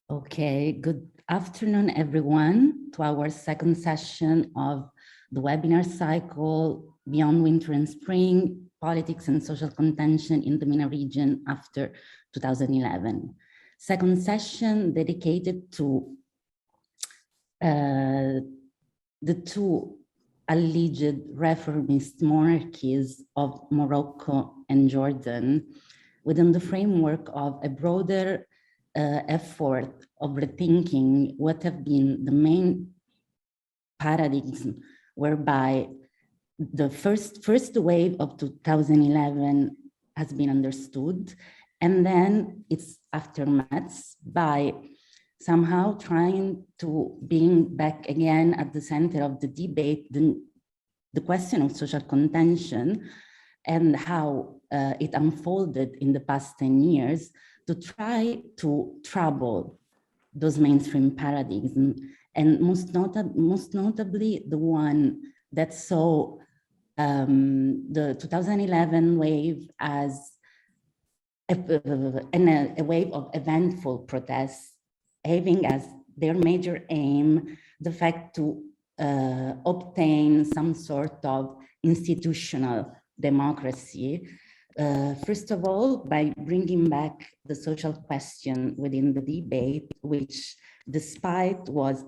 Okay, good afternoon, everyone, to our second session of the webinar cycle, Beyond Winter and Spring, Politics and Social Contention in the MENA region after 2011. Second session dedicated to the two alleged reformist monarchies of Morocco and Jordan within the framework of a broader effort of rethinking what have been the main paradigms whereby the first wave of 2011 has been understood, and then its aftermaths by somehow trying to bring back again at the center of the debate the question of social contention and how it unfolded in the past 10 years to try to trouble those mainstream paradigms, and most notably the one that saw the 2011 wave as a wave of eventful protests, having as their major aim the fact to obtain some sort of institutional democracy. First of all, by bringing back the social question within the debate, which despite was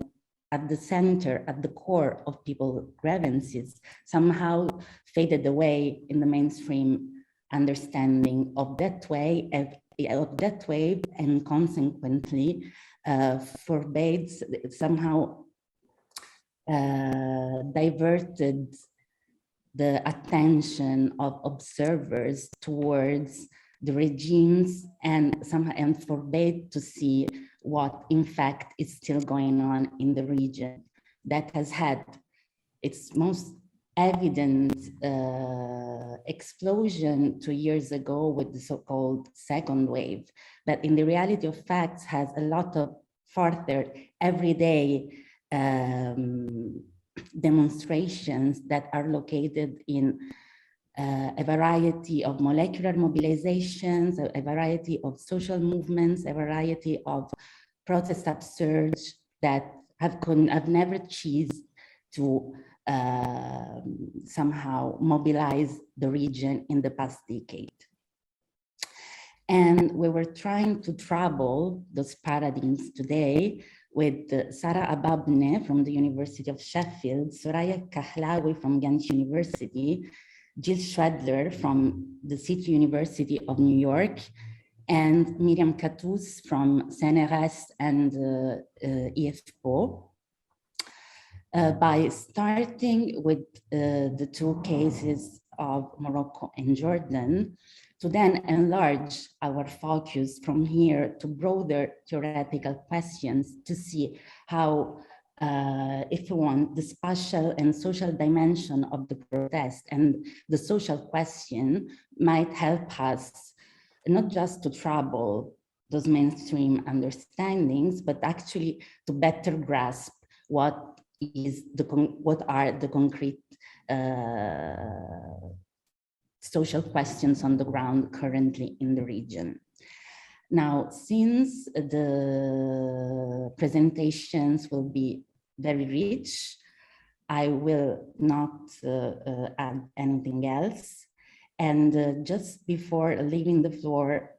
at the center, at the core of people's grievances, somehow faded away in the mainstream understanding of that way, and consequently forbids, somehow diverted the attention of observers towards the regimes and forbade to see what in fact is still going on in the region that has had its most evident explosion 2 years ago with the so-called second wave, but in the reality of facts has a lot of further everyday demonstrations that are located in a variety of molecular mobilizations, a variety of social movements, a variety of protest upsurge that have never ceased to somehow mobilize the region in the past decade. And we were trying to trouble those paradigms today with Sarah Ababneh from the University of Sheffield, Soraya el-Kahaloui from Ghent University, Jill Schwedler from the City University of New York, and Myriam Catusse from Unrest and EFPO. By starting with the two cases of Morocco and Jordan, to then enlarge our focus from here to broader theoretical questions to see how, if you want, the spatial and social dimension of the protest and the social question might help us not just to trouble those mainstream understandings, but actually to better grasp what are the concrete social questions on the ground currently in the region. Now, since the presentations will be very rich, I will not add anything else. And just before leaving the floor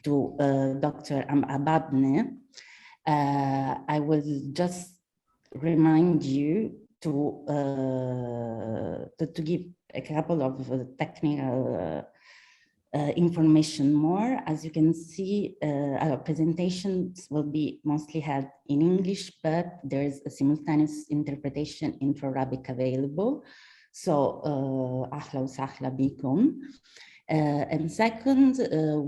to Dr. Ababneh, I will just remind you to give a couple of technical information more. As you can see, our presentations will be mostly held in English, but there's a simultaneous interpretation into Arabic available. So, ahla wa sahla bikum. And second,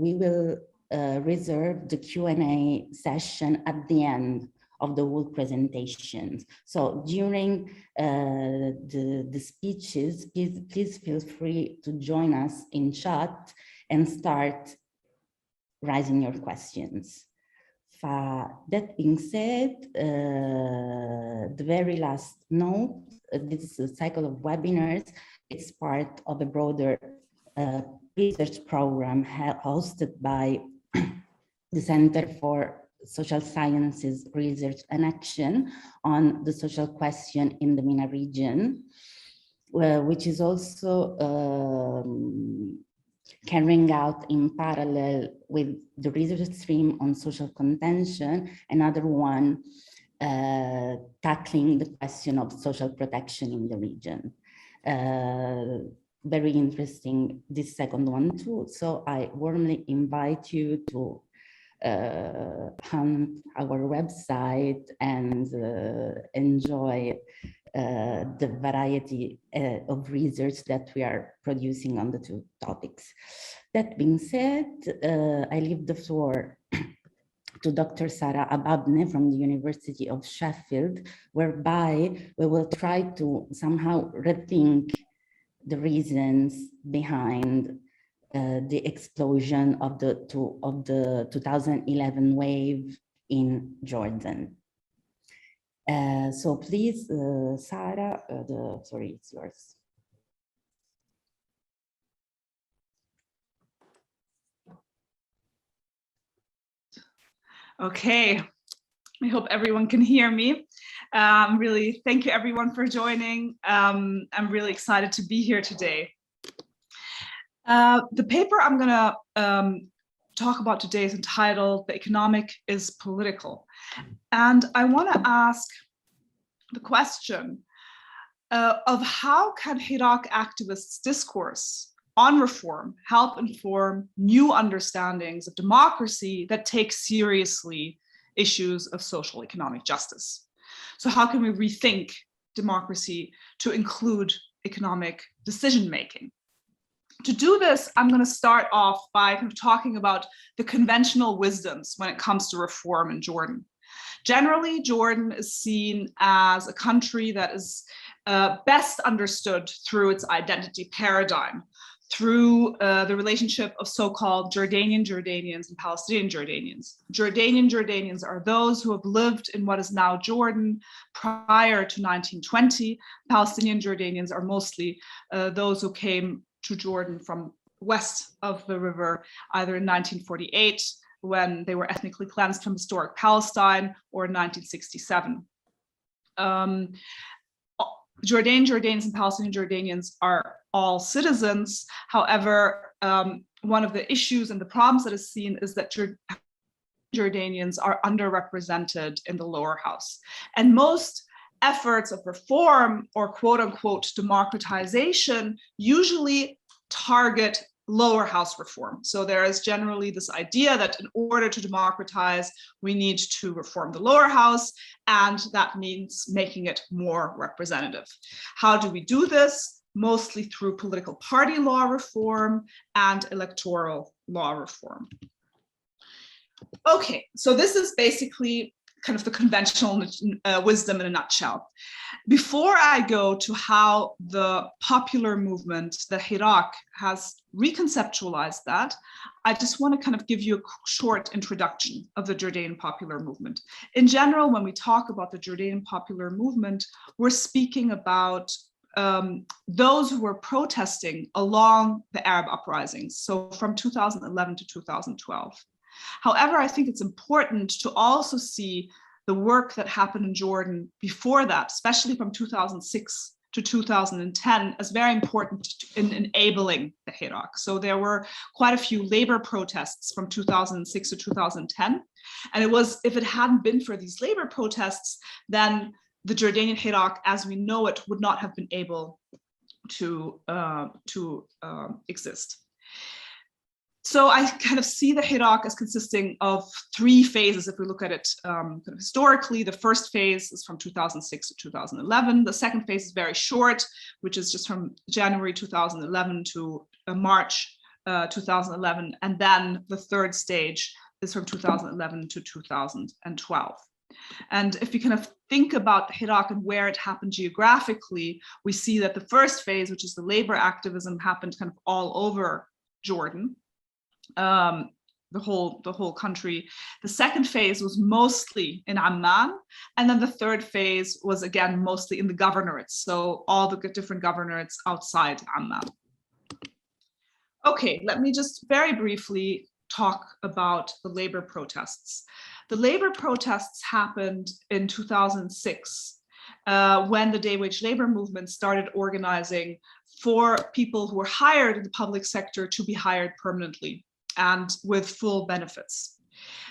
we will reserve the Q&A session at the end of the whole presentations. So during the speeches, please feel free to join us in chat and start raising your questions. That being said, the very last note, this is a cycle of webinars. It's part of a broader research program hosted by the Center for social sciences research and action on the social question in the MENA region, which is also carrying out in parallel with the research stream on social contention, another one tackling the question of social protection in the region. Very interesting, this second one too. So I warmly invite you to hunt our website and enjoy the variety of research that we are producing on the two topics. That being said, I leave the floor to Dr. Sara Ababneh from the University of Sheffield, whereby we will try to somehow rethink the reasons behind the explosion of the 2011 wave in Jordan. So please, Sara, the floor is yours. Okay, I hope everyone can hear me. Really, thank you everyone for joining. I'm really excited to be here today. The paper I'm gonna talk about today is entitled "The Economic is Political." And I wanna ask the question of how can Iraq activists' discourse on reform help inform new understandings of democracy that take seriously issues of social economic justice? So how can we rethink democracy to include economic decision-making? To do this, I'm going to start off by kind of talking about the conventional wisdoms when it comes to reform in Jordan. Generally, Jordan is seen as a country that is best understood through its identity paradigm, through the relationship of so-called Jordanians and Palestinian Jordanians. Jordanians are those who have lived in what is now Jordan prior to 1920. Palestinian Jordanians are mostly those who came to Jordan from west of the river, either in 1948, when they were ethnically cleansed from historic Palestine, or in 1967. Jordanians and Palestinian Jordanians are all citizens. However, one of the issues and the problems that is seen is that Jordanians are underrepresented in the lower house. And most efforts of reform or quote unquote democratization usually target lower house reform. So there is generally this idea that in order to democratize, we need to reform the lower house, and that means making it more representative. How do we do this? Mostly through political party law reform and electoral law reform. Okay, so this is basically kind of the conventional wisdom in a nutshell. Before I go to how the popular movement, the Hirak, has reconceptualized that, I just want to kind of give you a short introduction of the Jordanian popular movement. In general, when we talk about the Jordanian popular movement, we're speaking about those who were protesting along the Arab Uprisings, so from 2011 to 2012. However, I think it's important to also see the work that happened in Jordan before that, especially from 2006 to 2010, as very important in enabling the Hirak. So there were quite a few labor protests from 2006 to 2010. And it was, if it hadn't been for these labor protests, then the Jordanian Hirak, as we know it, would not have been able to exist. So I kind of see the Hirak as consisting of three phases. If we look at it kind of historically, the first phase is from 2006 to 2011. The second phase is very short, which is just from January 2011 to March 2011. And then the third stage is from 2011 to 2012. And if you kind of think about the Hirak and where it happened geographically, we see that the first phase, which is the labor activism, happened kind of all over Jordan. The whole country. The second phase was mostly in Amman, and then the third phase was again mostly in the governorates, so all the different governorates outside Amman. Okay, let me just very briefly talk about the labor protests. The labor protests happened in 2006 when the day wage labor movement started organizing for people who were hired in the public sector to be hired permanently and with full benefits.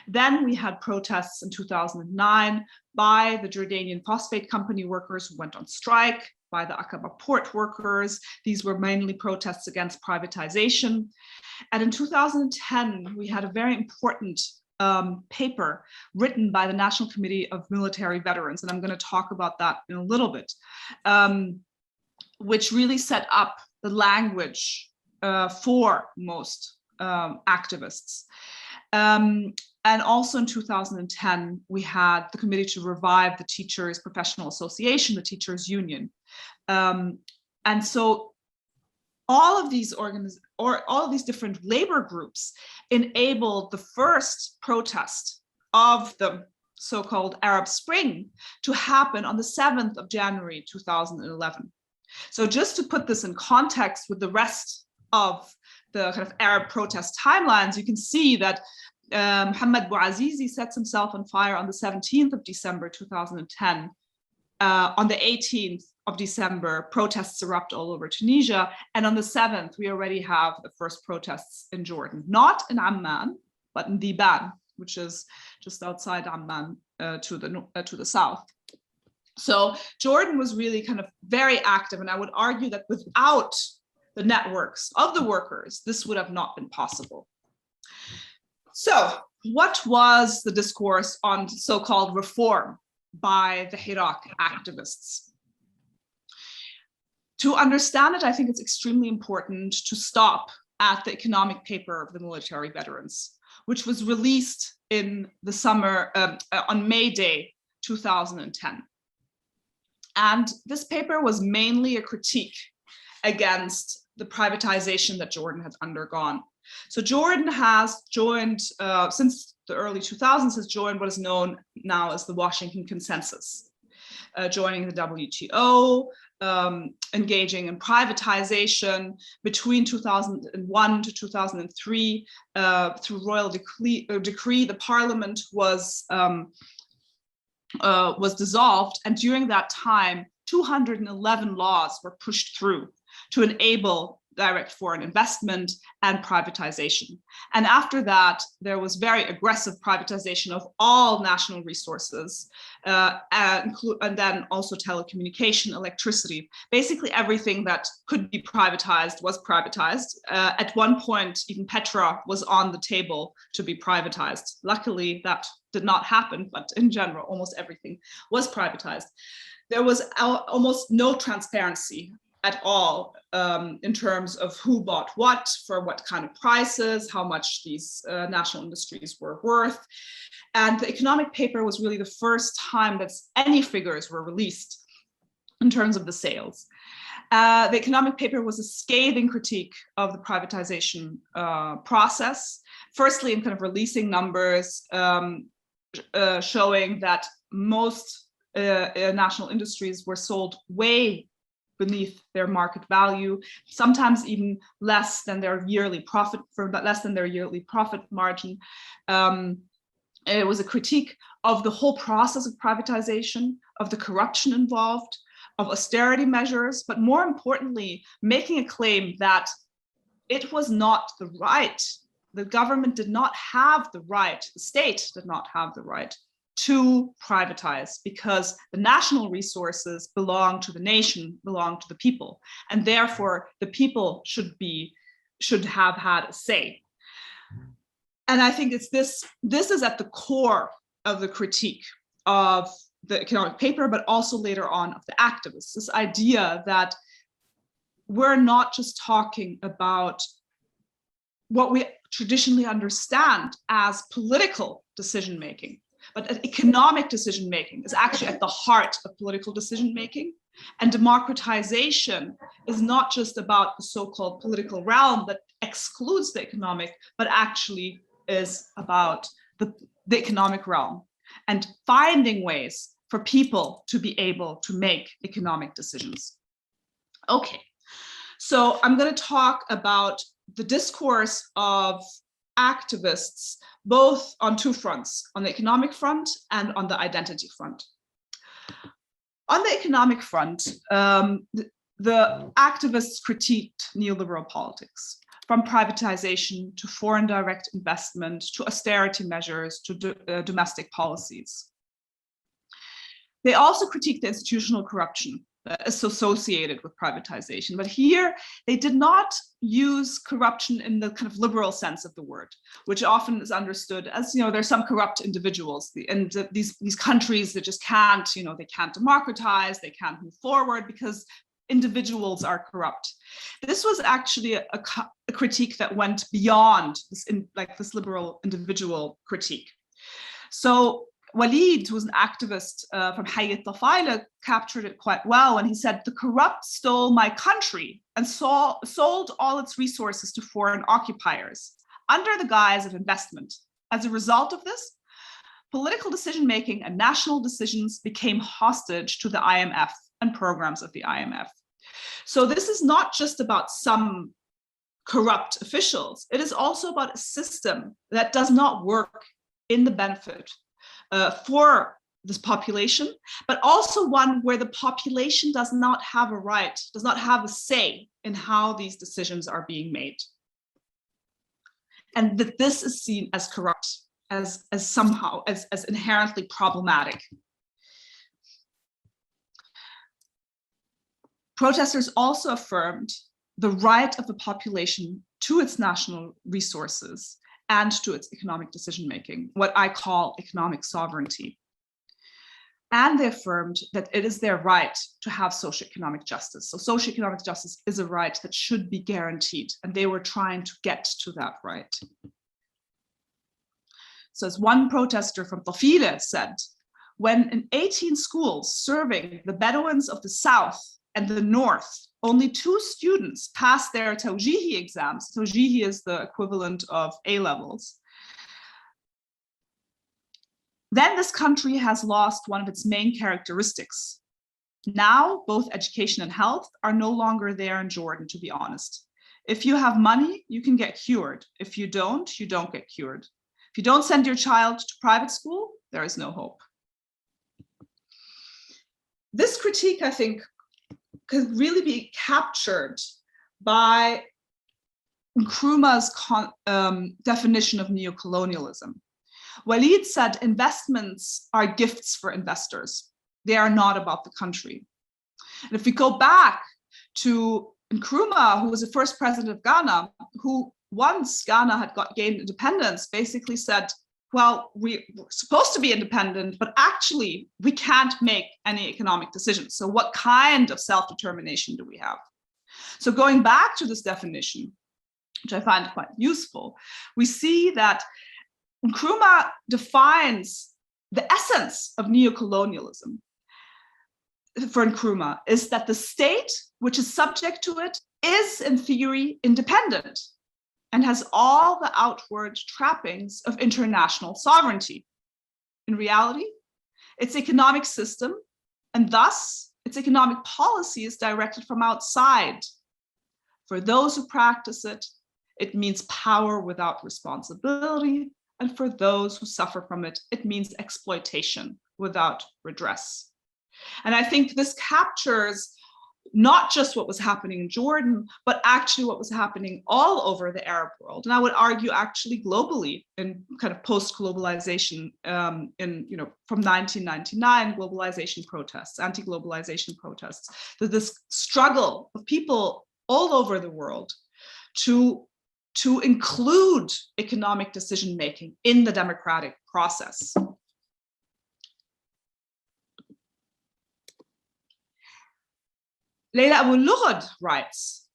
Then we had protests in 2009 by the Jordanian phosphate company workers who went on strike, by the Aqaba port workers. These were mainly protests against privatization. And in 2010, we had a very important paper written by the National Committee of Military Veterans, and I'm going to talk about that in a little bit, which really set up the language for most activists. And also in 2010, we had the Committee to Revive the Teachers Professional Association, the Teachers Union. And so all of these different labor groups enabled the first protest of the so-called Arab Spring to happen on the 7th of January, 2011. So just to put this in context with the rest of the kind of Arab protest timelines, you can see that Mohammed Bouazizi sets himself on fire on the 17th of December, 2010. On the 18th of December, protests erupt all over Tunisia. And on the 7th, we already have the first protests in Jordan, not in Amman, but in Diban, which is just outside Amman to the south. So Jordan was really kind of very active. And I would argue that without the networks of the workers, this would have not been possible. So what was the discourse on so-called reform by the Hirak activists? To understand it, I think it's extremely important to stop at the economic paper of the military veterans, which was released in the summer, on May Day, 2010. And this paper was mainly a critique against the privatization that Jordan had undergone. So Jordan has joined, since the early 2000s, has joined what is known now as the Washington Consensus, joining the WTO, engaging in privatization between 2001 to 2003 through royal decree. The parliament was dissolved, and during that time, 211 laws were pushed through to enable direct foreign investment and privatization. And after that, there was very aggressive privatization of all national resources, and then also telecommunication, electricity. Basically everything that could be privatized was privatized. At one point, even Petra was on the table to be privatized. Luckily, that did not happen, but in general, almost everything was privatized. There was almost no transparency at all in terms of who bought what, for what kind of prices, how much these national industries were worth. And the economic paper was really the first time that any figures were released in terms of the sales. The economic paper was a scathing critique of the privatization process, firstly in kind of releasing numbers showing that most national industries were sold way beneath their market value, sometimes even less than their yearly profit, margin. It was a critique of the whole process of privatization, of the corruption involved, of austerity measures, but more importantly, making a claim that it was not the right, the government did not have the right, the state did not have the right to privatize, because the national resources belong to the nation, belong to the people, and therefore the people should have had a say. And I think it's this is at the core of the critique of the economic paper, but also later on of the activists, this idea that we're not just talking about what we traditionally understand as political decision-making, but economic decision-making is actually at the heart of political decision-making. And democratization is not just about the so-called political realm that excludes the economic, but actually is about the economic realm and finding ways for people to be able to make economic decisions. Okay, so I'm going to talk about the discourse of activists, both on two fronts, on the economic front and on the identity front. On the economic front, the activists critiqued neoliberal politics, from privatization to foreign direct investment, to austerity measures, to domestic policies. They also critiqued the institutional corruption associated with privatization, but here they did not use corruption in the kind of liberal sense of the word, which often is understood as, there's some corrupt individuals, and these countries that just can't, they can't democratize, they can't move forward because individuals are corrupt. This was actually a critique that went beyond this liberal individual critique. So Walid, who was an activist from Hayat Tafaila, captured it quite well when he said, "The corrupt stole my country and sold all its resources to foreign occupiers under the guise of investment. As a result of this, political decision-making and national decisions became hostage to the IMF and programs of the IMF." So this is not just about some corrupt officials. It is also about a system that does not work in the benefit for this population, but also one where the population does not have a right, does not have a say in how these decisions are being made. And that this is seen as corrupt, as inherently problematic. Protesters also affirmed the right of the population to its national resources and to its economic decision-making, what I call economic sovereignty. And they affirmed that it is their right to have socioeconomic justice. So socioeconomic justice is a right that should be guaranteed, and they were trying to get to that right. So as one protester from Tafile said, when in 18 schools serving the Bedouins of the South and the North, only 2 students passed their Tawjihi exams. Tawjihi is the equivalent of A-levels. Then this country has lost one of its main characteristics. Now, both education and health are no longer there in Jordan, to be honest. If you have money, you can get cured. If you don't get cured. If you don't send your child to private school, there is no hope. This critique, I think, could really be captured by Nkrumah's definition of neocolonialism. Walid said investments are gifts for investors. They are not about the country. And if we go back to Nkrumah, who was the first president of Ghana, who once Ghana had gained independence, basically said, well, we're supposed to be independent, but actually we can't make any economic decisions. So what kind of self-determination do we have? So going back to this definition, which I find quite useful, we see that Nkrumah defines the essence of neocolonialism. For Nkrumah is that the state, which is subject to it, is in theory independent and has all the outward trappings of international sovereignty. In reality, its economic system, and thus its economic policy, is directed from outside. For those who practice it, it means power without responsibility, and for those who suffer from it, it means exploitation without redress. And I think this captures not just what was happening in Jordan, but actually what was happening all over the Arab world. And I would argue actually globally in kind of post-globalization, from 1999, globalization protests, anti-globalization protests, that this struggle of people all over the world to include economic decision-making in the democratic process. Leila Abu-Lughod writes,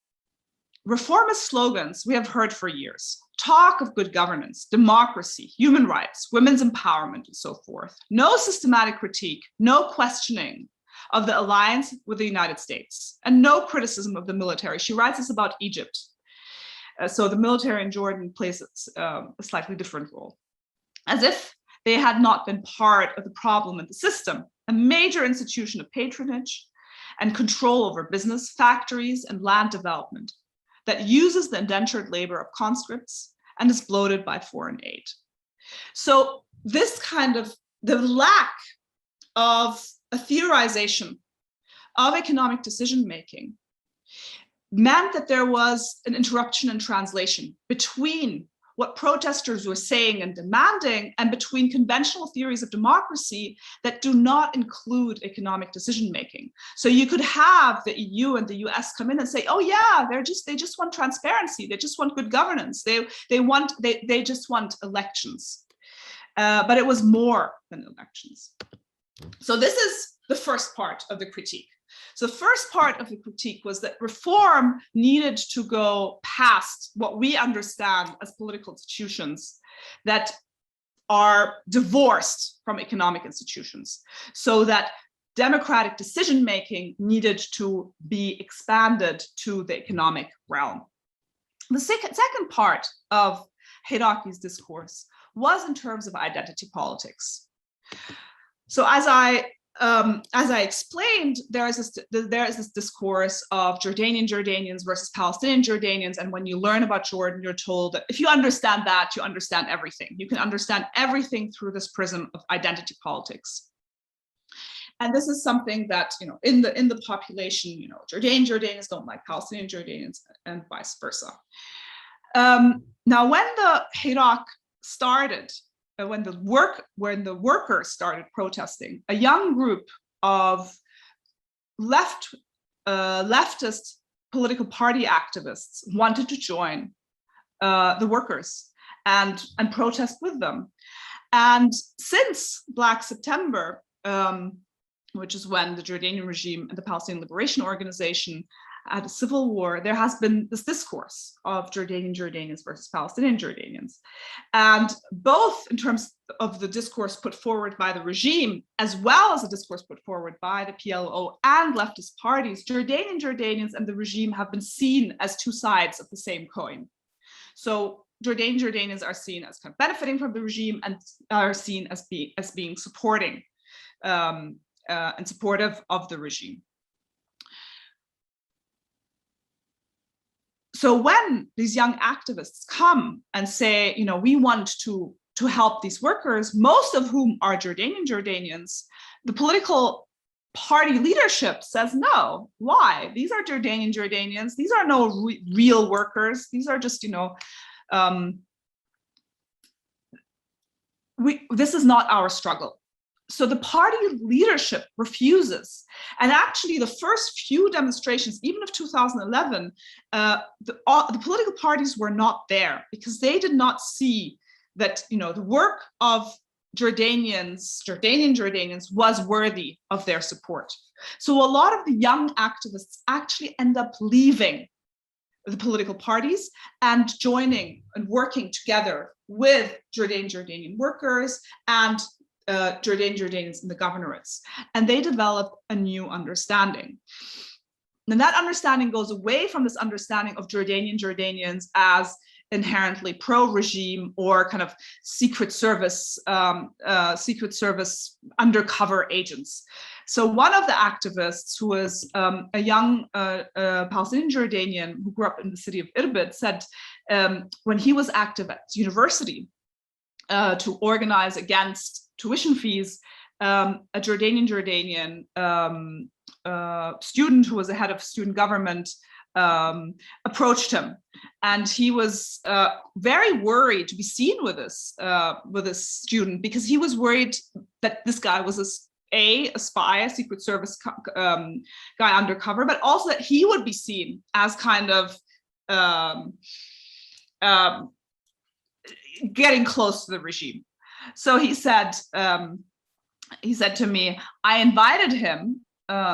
reformist slogans we have heard for years, talk of good governance, democracy, human rights, women's empowerment, and so forth. No systematic critique, no questioning of the alliance with the United States, and no criticism of the military. She writes this about Egypt. So the military in Jordan plays a slightly different role. As if they had not been part of the problem in the system, a major institution of patronage and control over business, factories, and land development that uses the indentured labor of conscripts and is bloated by foreign aid. So this kind of, the lack of a theorization of economic decision-making meant that there was an interruption in translation between what protesters were saying and demanding and between conventional theories of democracy that do not include economic decision-making. So you could have the EU and the US come in and say, oh yeah, they just want transparency, they just want good governance, they just want elections. But it was more than elections. So this is the first part of the critique. So the first part of the critique was that reform needed to go past what we understand as political institutions that are divorced from economic institutions, so that democratic decision-making needed to be expanded to the economic realm. The second part of Hiraki's discourse was in terms of identity politics. So as I explained, there is this discourse of Jordanians versus Palestinian Jordanians, and when you learn about Jordan, you're told that if you understand that, you understand everything. You can understand everything through this prism of identity politics. And this is something that, you know, in the population, you know, Jordanians don't like Palestinian Jordanians, and vice versa. Now, when the Hirak started, when the workers started protesting, a young group of leftist political party activists wanted to join the workers and protest with them. And since Black September, which is when the Jordanian regime and the Palestinian Liberation Organization had a civil war, there has been this discourse of Jordanians versus Palestinian Jordanians. And both in terms of the discourse put forward by the regime, as well as the discourse put forward by the PLO and leftist parties, Jordanians and the regime have been seen as two sides of the same coin. So Jordanians are seen as kind of benefiting from the regime and are seen as being supporting and supportive of the regime. So when these young activists come and say, you know, we want to help these workers, most of whom are Jordanians, the political party leadership says no. Why? These are Jordanians. These are no real workers. These are just, you know, this is not our struggle. So the party leadership refuses. And actually the first few demonstrations, even of 2011, the political parties were not there because they did not see that, you know, the work of Jordanian Jordanians was worthy of their support. So a lot of the young activists actually end up leaving the political parties and joining and working together with Jordanian workers and Jordanians in the governorates, and they develop a new understanding. And that understanding goes away from this understanding of Jordanians as inherently pro-regime or kind of secret service undercover agents. So one of the activists, who was a young Palestinian Jordanian who grew up in the city of Irbid, said when he was active at university to organize against tuition fees, a Jordanian student who was the head of student government approached him, and he was very worried to be seen with this student, because he was worried that this guy was a spy, a secret service guy undercover, but also that he would be seen as kind of getting close to the regime. So he said to me, I invited him.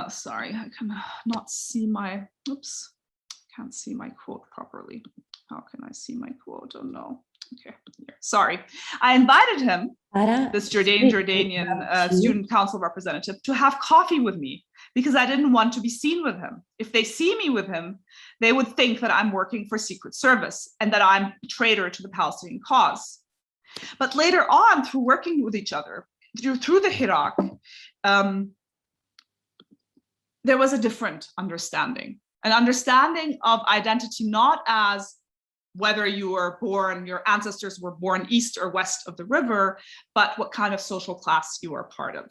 Sorry, I cannot see my, oops, can't see my quote properly. How can I see my quote? Oh no. Okay, here. Sorry. I invited him, this Jordanian student council representative, to have coffee with me because I didn't want to be seen with him. If they see me with him, they would think that I'm working for Secret Service and that I'm a traitor to the Palestinian cause. But later on, through working with each other, through the Hirak, there was a different understanding, an understanding of identity not as whether you were born, your ancestors were born east or west of the river, but what kind of social class you are part of.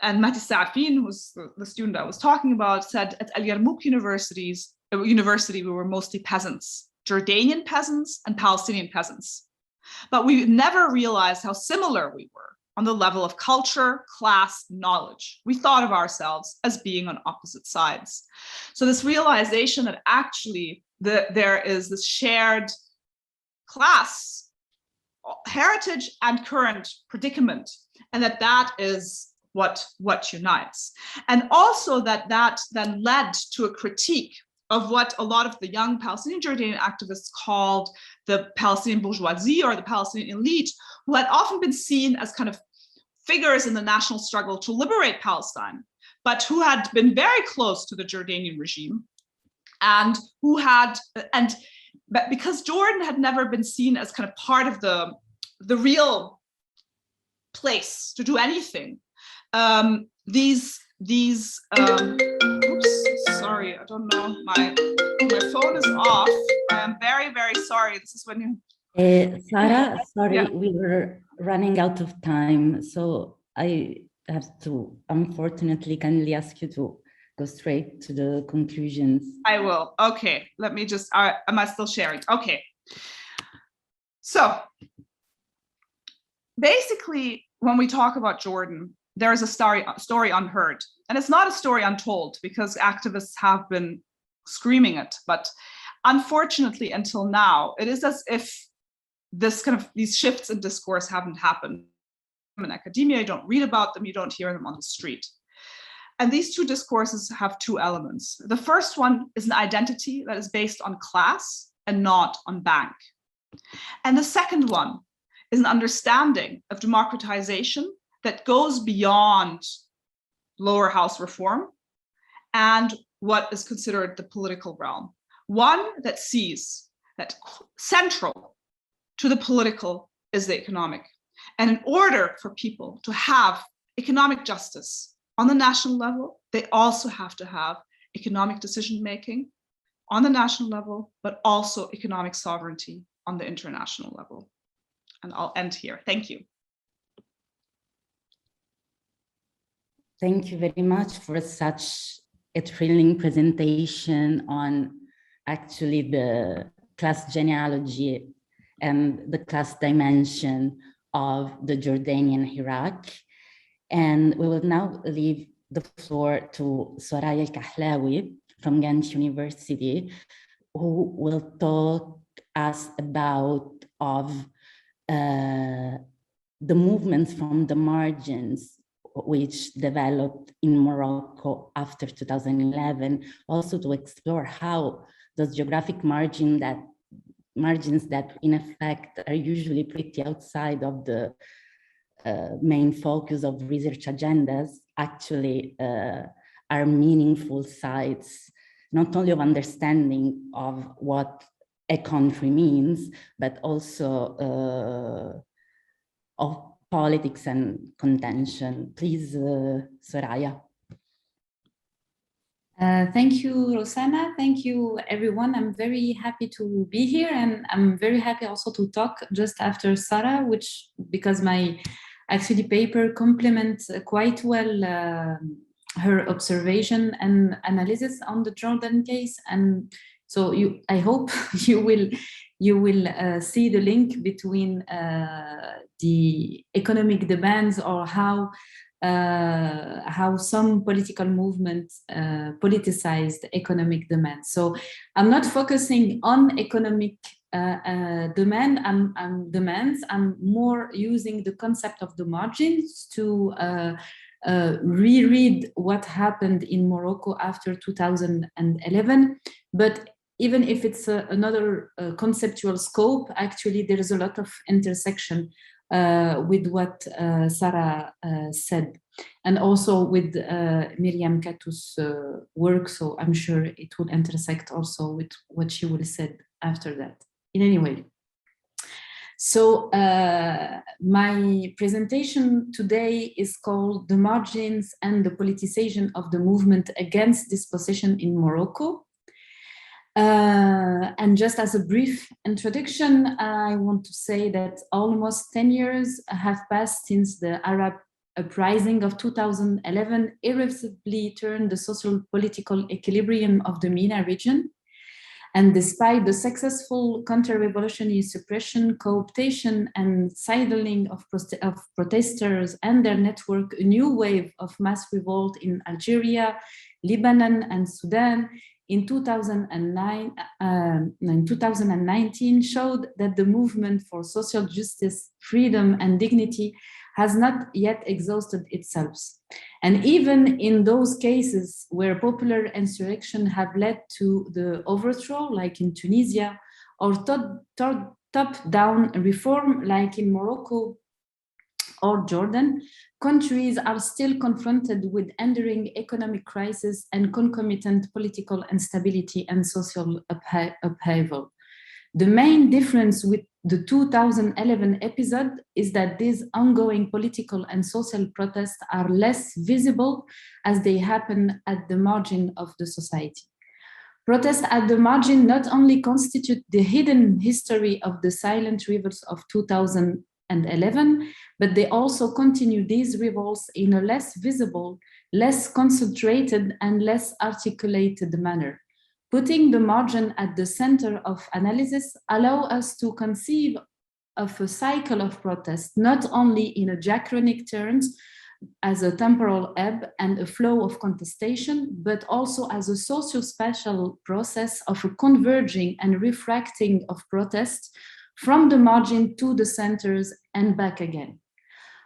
And Mati Saafin, who's the student I was talking about, said at Al-Yarmouk University, we were mostly peasants, Jordanian peasants and Palestinian peasants. But we never realized how similar we were on the level of culture, class, knowledge. We thought of ourselves as being on opposite sides. So this realization that actually there is this shared class, heritage and current predicament, and that is what unites. And also that then led to a critique of what a lot of the young Palestinian Jordanian activists called the Palestinian bourgeoisie or the Palestinian elite, who had often been seen as kind of figures in the national struggle to liberate Palestine, but who had been very close to the Jordanian regime, and who had, but because Jordan had never been seen as kind of part of the real place to do anything, these oops, sorry, I don't know, my phone is off. I am very, very sorry. This is when you Sarah, sorry, yeah. We were running out of time, so I have to unfortunately kindly ask you to go straight to the conclusions. I will. Okay, let me just, am I still sharing? Okay. So basically, when we talk about Jordan, there is a story unheard. And it's not a story untold, because activists have been screaming it. But unfortunately, until now, it is as if these shifts in discourse haven't happened. In academia, you don't read about them, you don't hear them on the street. And these two discourses have two elements. The first one is an identity that is based on class and not on bank. And the second one is an understanding of democratization that goes beyond lower house reform and what is considered the political realm. One that sees that central to the political is the economic. And in order for people to have economic justice on the national level, they also have to have economic decision-making on the national level, but also economic sovereignty on the international level. And I'll end here. Thank you. Thank you very much for such a thrilling presentation on actually the class genealogy and the class dimension of the Jordanian Iraq. And we will now leave the floor to Soraya el-Kahaloui from Ghent University, who will talk us about the movements from the margins which developed in Morocco after 2011, also to explore how those geographic margins that in effect are usually pretty outside of the main focus of research agendas actually are meaningful sites, not only of understanding of what a country means, but also of politics and contention. Please, Soraya. Thank you, Rosanna. Thank you, everyone. I'm very happy to be here, and I'm very happy also to talk just after Sarah, because my actually paper complements quite well her observation and analysis on the Jordan case. And so I hope you will see the link between the economic demands, or how some political movements politicized economic demands. So I'm not focusing on economic demands. I'm more using the concept of the margins to reread what happened in Morocco after 2011. But even if it's another conceptual scope, actually there is a lot of intersection with what Sarah said, and also with Myriam Catusse work. So I'm sure it will intersect also with what she will said after that. In any way, so my presentation today is called "The Margins and the Politicization of the Movement Against Dispossession in Morocco." And just as a brief introduction, I want to say that almost 10 years have passed since the Arab Uprising of 2011 irreversibly turned the social-political equilibrium of the MENA region. And despite the successful counter-revolutionary suppression, co-optation, and sidling of protesters and their network, a new wave of mass revolt in Algeria, Lebanon, and Sudan in 2019 showed that the movement for social justice, freedom, and dignity has not yet exhausted itself. And even in those cases where popular insurrection have led to the overthrow, like in Tunisia, or top-down reform, like in Morocco or Jordan, countries are still confronted with enduring economic crisis and concomitant political instability and social upheaval. The main difference with the 2011 episode is that these ongoing political and social protests are less visible as they happen at the margin of the society. Protests at the margin not only constitute the hidden history of the silent revolts of 2011, but they also continue these revolts in a less visible, less concentrated, and less articulated manner. Putting the margin at the center of analysis allows us to conceive of a cycle of protest, not only in a diachronic terms as a temporal ebb and a flow of contestation, but also as a socio-spatial process of a converging and refracting of protest from the margin to the centers and back again.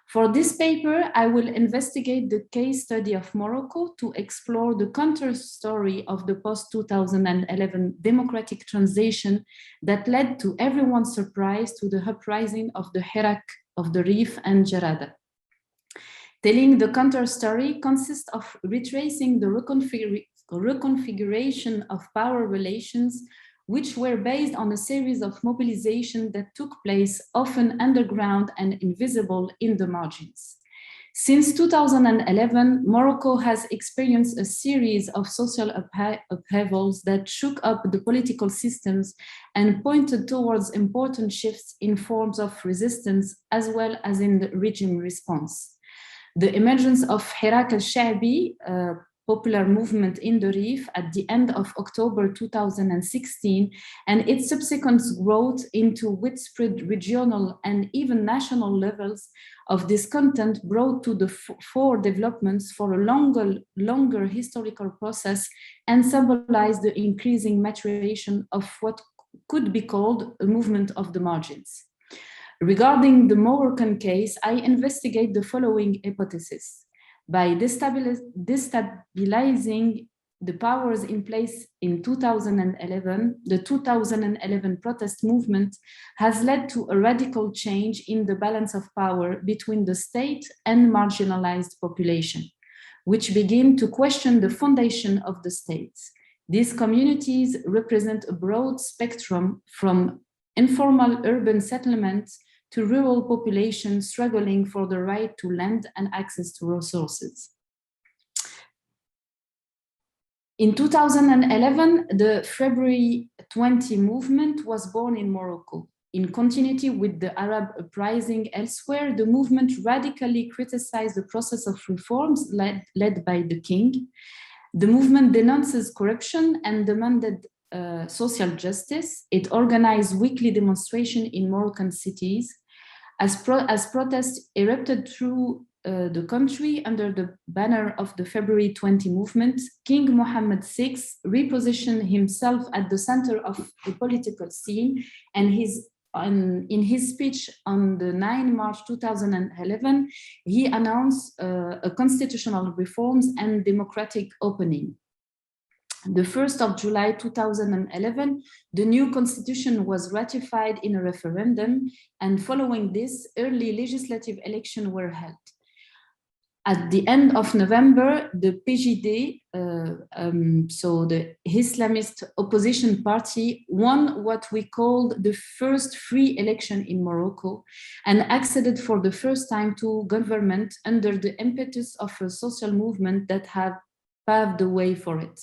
For this paper, I will investigate the case study of Morocco to explore the counter-story of the post-2011 democratic transition that led to everyone's surprise to the uprising of the Hirak of the Rif and Jarada. Telling the counter-story consists of retracing the reconfiguration of power relations, which were based on a series of mobilizations that took place often underground and invisible in the margins. Since 2011, Morocco has experienced a series of social upheavals that shook up the political systems and pointed towards important shifts in forms of resistance as well as in the regime response. The emergence of Hirak al-Sha'bi, popular movement in the Rif at the end of October 2016, and its subsequent growth into widespread regional and even national levels of discontent brought to the fore developments for a longer historical process and symbolized the increasing maturation of what could be called a movement of the margins. Regarding the Moroccan case, I investigate the following hypothesis. By destabilizing the powers in place in 2011, the 2011 protest movement has led to a radical change in the balance of power between the state and marginalized population, which begin to question the foundation of the state. These communities represent a broad spectrum from informal urban settlements to rural populations struggling for the right to land and access to resources. In 2011, the February 20 movement was born in Morocco. In continuity with the Arab Uprising elsewhere, the movement radically criticized the process of reforms led by the king. The movement denounces corruption and demanded social justice. It organized weekly demonstrations in Moroccan cities. As protests erupted through the country under the banner of the February 20 movement, King Mohammed VI repositioned himself at the center of the political scene, and in his speech on the 9 March 2011, he announced a constitutional reforms and democratic opening. The 1st of July 2011, the new constitution was ratified in a referendum, and following this, early legislative elections were held. At the end of November, the PJD, so the Islamist opposition party, won what we called the first free election in Morocco and acceded for the first time to government under the impetus of a social movement that had paved the way for it.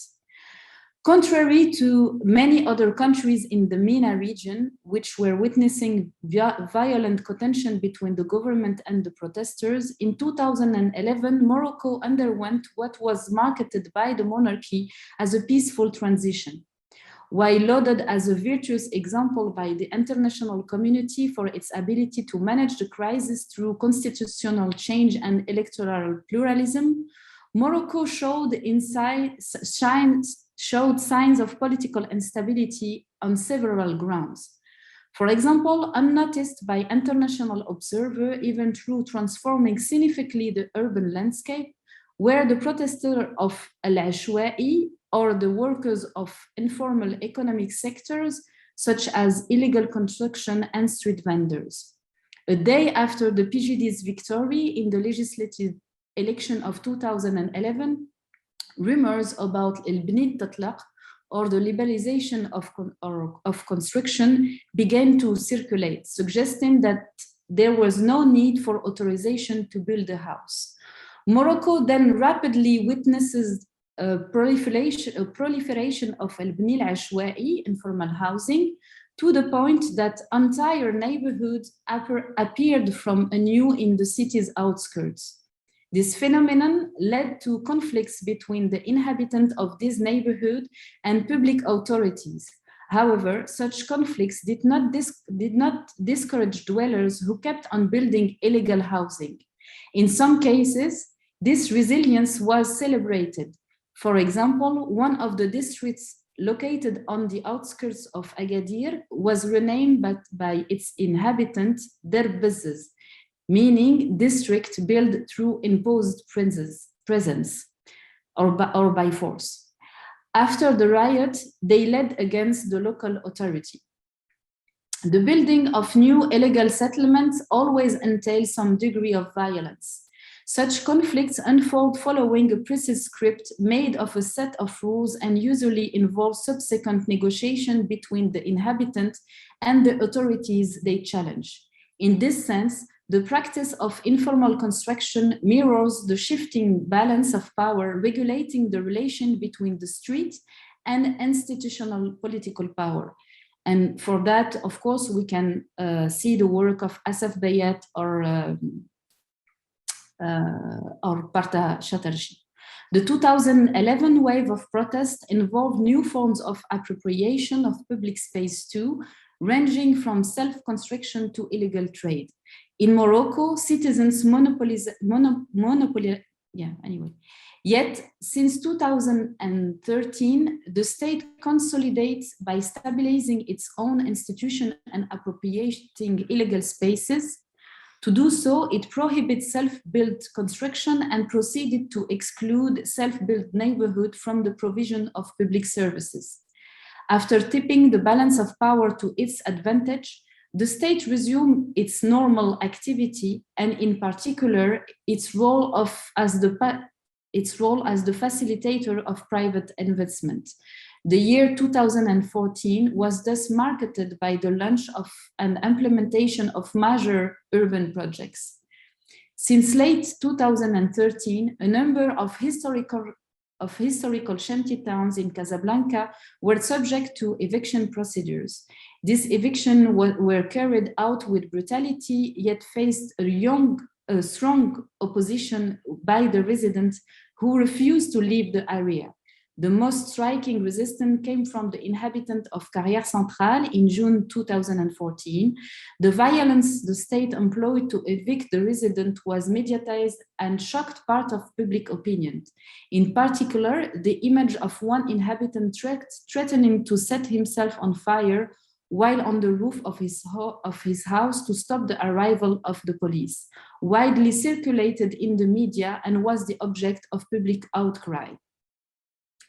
Contrary to many other countries in the MENA region, which were witnessing violent contention between the government and the protesters, in 2011, Morocco underwent what was marketed by the monarchy as a peaceful transition. While lauded as a virtuous example by the international community for its ability to manage the crisis through constitutional change and electoral pluralism, Morocco showed signs of political instability on several grounds. For example, unnoticed by international observers, even through transforming significantly the urban landscape, where the protesters of el-Kahaloui or the workers of informal economic sectors, such as illegal construction and street vendors. A day after the PJD's victory in the legislative election of 2011, rumors about el-Bni tatlaq, or the liberalization of construction, began to circulate, suggesting that there was no need for authorization to build a house. Morocco then rapidly witnesses a proliferation of el-Bni al-Ashwa'i, informal housing, to the point that entire neighborhoods appeared from anew in the city's outskirts. This phenomenon led to conflicts between the inhabitants of this neighborhood and public authorities. However, such conflicts did not discourage dwellers who kept on building illegal housing. In some cases, this resilience was celebrated. For example, one of the districts located on the outskirts of Agadir was renamed by its inhabitants Derbezes, meaning district built through imposed presence or by force. After the riot, they led against the local authority. The building of new illegal settlements always entails some degree of violence. Such conflicts unfold following a precise script made of a set of rules and usually involve subsequent negotiation between the inhabitants and the authorities they challenge. In this sense, the practice of informal construction mirrors the shifting balance of power, regulating the relation between the street and institutional political power. And for that, of course, we can see the work of Asaf Bayat or Partha Chatterjee. The 2011 wave of protest involved new forms of appropriation of public space too, ranging from self-construction to illegal trade. In Morocco, citizens Yet, since 2013, the state consolidates by stabilizing its own institution and appropriating illegal spaces. To do so, it prohibits self-built construction and proceeded to exclude self-built neighborhood from the provision of public services. After tipping the balance of power to its advantage, the state resumed its normal activity and, in particular, its role as the facilitator of private investment. The year 2014 was thus marked by the launch of and implementation of major urban projects. Since late 2013, a number of historical shanty towns in Casablanca were subject to eviction procedures. These evictions were carried out with brutality, yet faced a strong opposition by the residents who refused to leave the area. The most striking resistance came from the inhabitants of Carrière Centrale in June 2014. The violence the state employed to evict the resident was mediatized and shocked part of public opinion. In particular, the image of one inhabitant threatening to set himself on fire while on the roof of his house to stop the arrival of the police, widely circulated in the media and was the object of public outcry.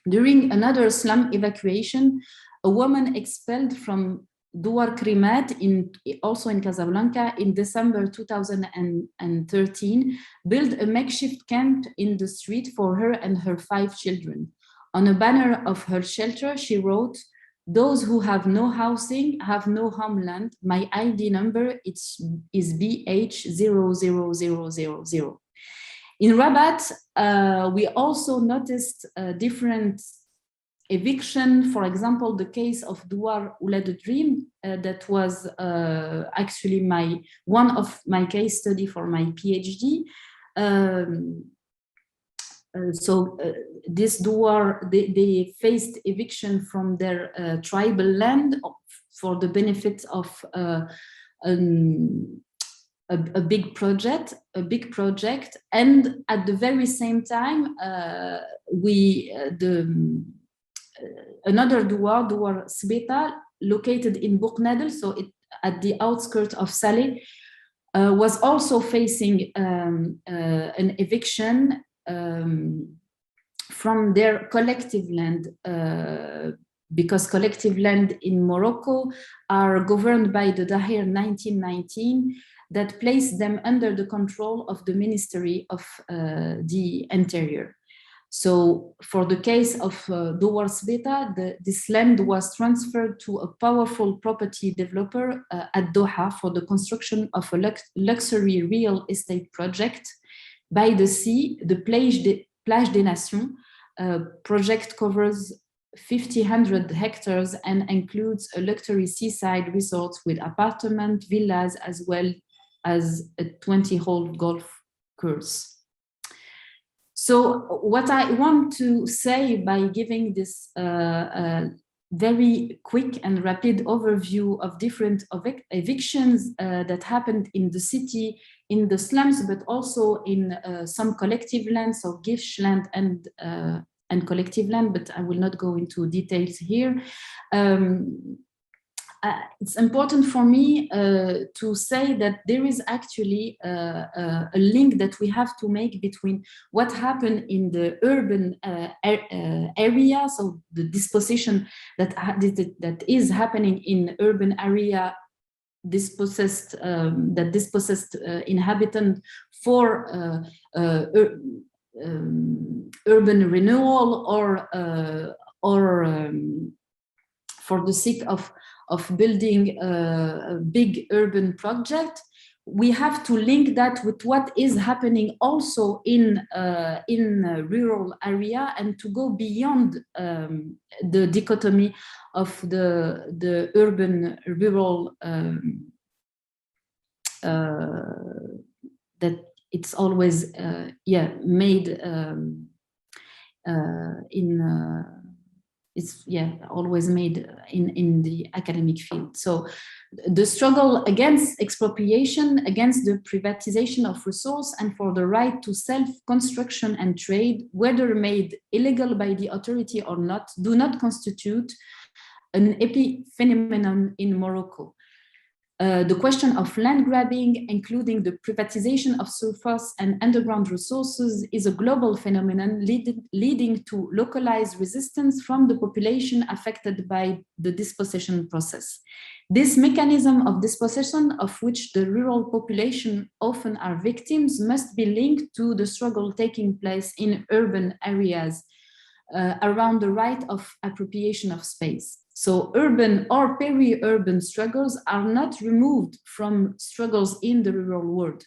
During another slum evacuation, a woman expelled from Douar Krimat, also in Casablanca, in December 2013, built a makeshift camp in the street for her and her 5 children. On a banner of her shelter, she wrote, "Those who have no housing have no homeland. My ID number is BH00000." In Rabat, we also noticed different eviction. For example, the case of Douar Oulad Dream, that was actually one of my case study for my PhD. This Douar, they faced eviction from their tribal land for the benefit of a big project, and at the very same time, another Douar Sbeta, located in Bouknadel, so at the outskirts of Salé, was also facing an eviction from their collective land, because collective land in Morocco are governed by the Dahir 1919 that placed them under the control of the Ministry of the Interior. So for the case of Douar Sbeta, this land was transferred to a powerful property developer at Doha for the construction of a luxury real estate project by the sea. The Plage des Nations project covers 1,500 hectares and includes a luxury seaside resort with apartment, villas, as well as a 20-hole golf course. So what I want to say by giving this very quick and rapid overview of different evictions that happened in the city, in the slums, but also in some collective land, so Gish land and collective land, but I will not go into details here. It's important for me to say that there is actually a link that we have to make between what happened in the urban area, so the dispossession that is happening in urban area, dispossessed inhabitants for urban renewal or for the sake of building a big urban project. We have to link that with what is happening also in rural area, and to go beyond the dichotomy of the urban rural that it's always made always made in the academic field. So the struggle against expropriation, against the privatization of resource, and for the right to self-construction and trade, whether made illegal by the authority or not, do not constitute an epiphenomenon in Morocco. The question of land grabbing, including the privatization of surface and underground resources, is a global phenomenon leading to localized resistance from the population affected by the dispossession process. This mechanism of dispossession, of which the rural population often are victims, must be linked to the struggle taking place in urban areas around the right of appropriation of space. So urban or peri-urban struggles are not removed from struggles in the rural world.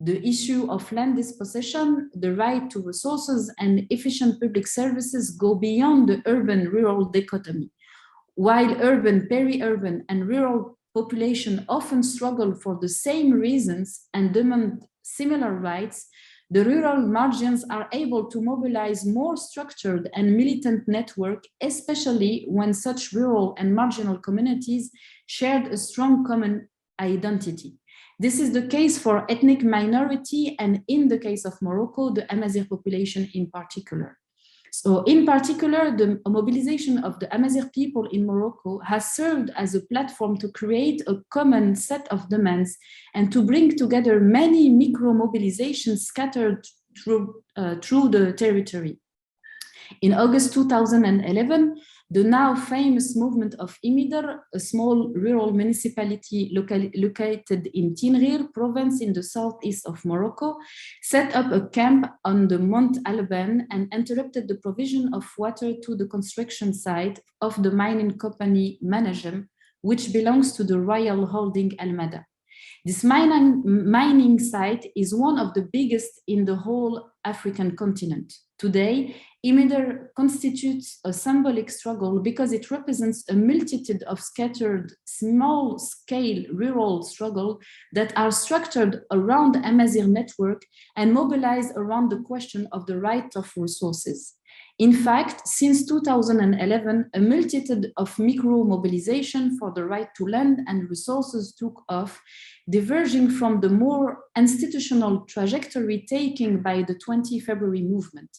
The issue of land dispossession, the right to resources, and efficient public services go beyond the urban-rural dichotomy. While urban, peri-urban, and rural population often struggle for the same reasons and demand similar rights, the rural margins are able to mobilize more structured and militant network, especially when such rural and marginal communities shared a strong common identity. This is the case for ethnic minority, and in the case of Morocco, the Amazigh population in particular. So in particular, the mobilization of the Amazigh people in Morocco has served as a platform to create a common set of demands and to bring together many micro-mobilizations scattered through the territory. In August 2011, the now famous movement of Imidar, a small rural municipality located in Tinrir province in the southeast of Morocco, set up a camp on the Mount Alban and interrupted the provision of water to the construction site of the mining company Managem, which belongs to the royal holding Almada. This mining site is one of the biggest in the whole African continent. Today, Imeder constitutes a symbolic struggle because it represents a multitude of scattered, small-scale rural struggles that are structured around the Amazigh network and mobilized around the question of the right of resources. In fact, since 2011, a multitude of micro-mobilization for the right to land and resources took off, diverging from the more institutional trajectory taken by the 20 February movement.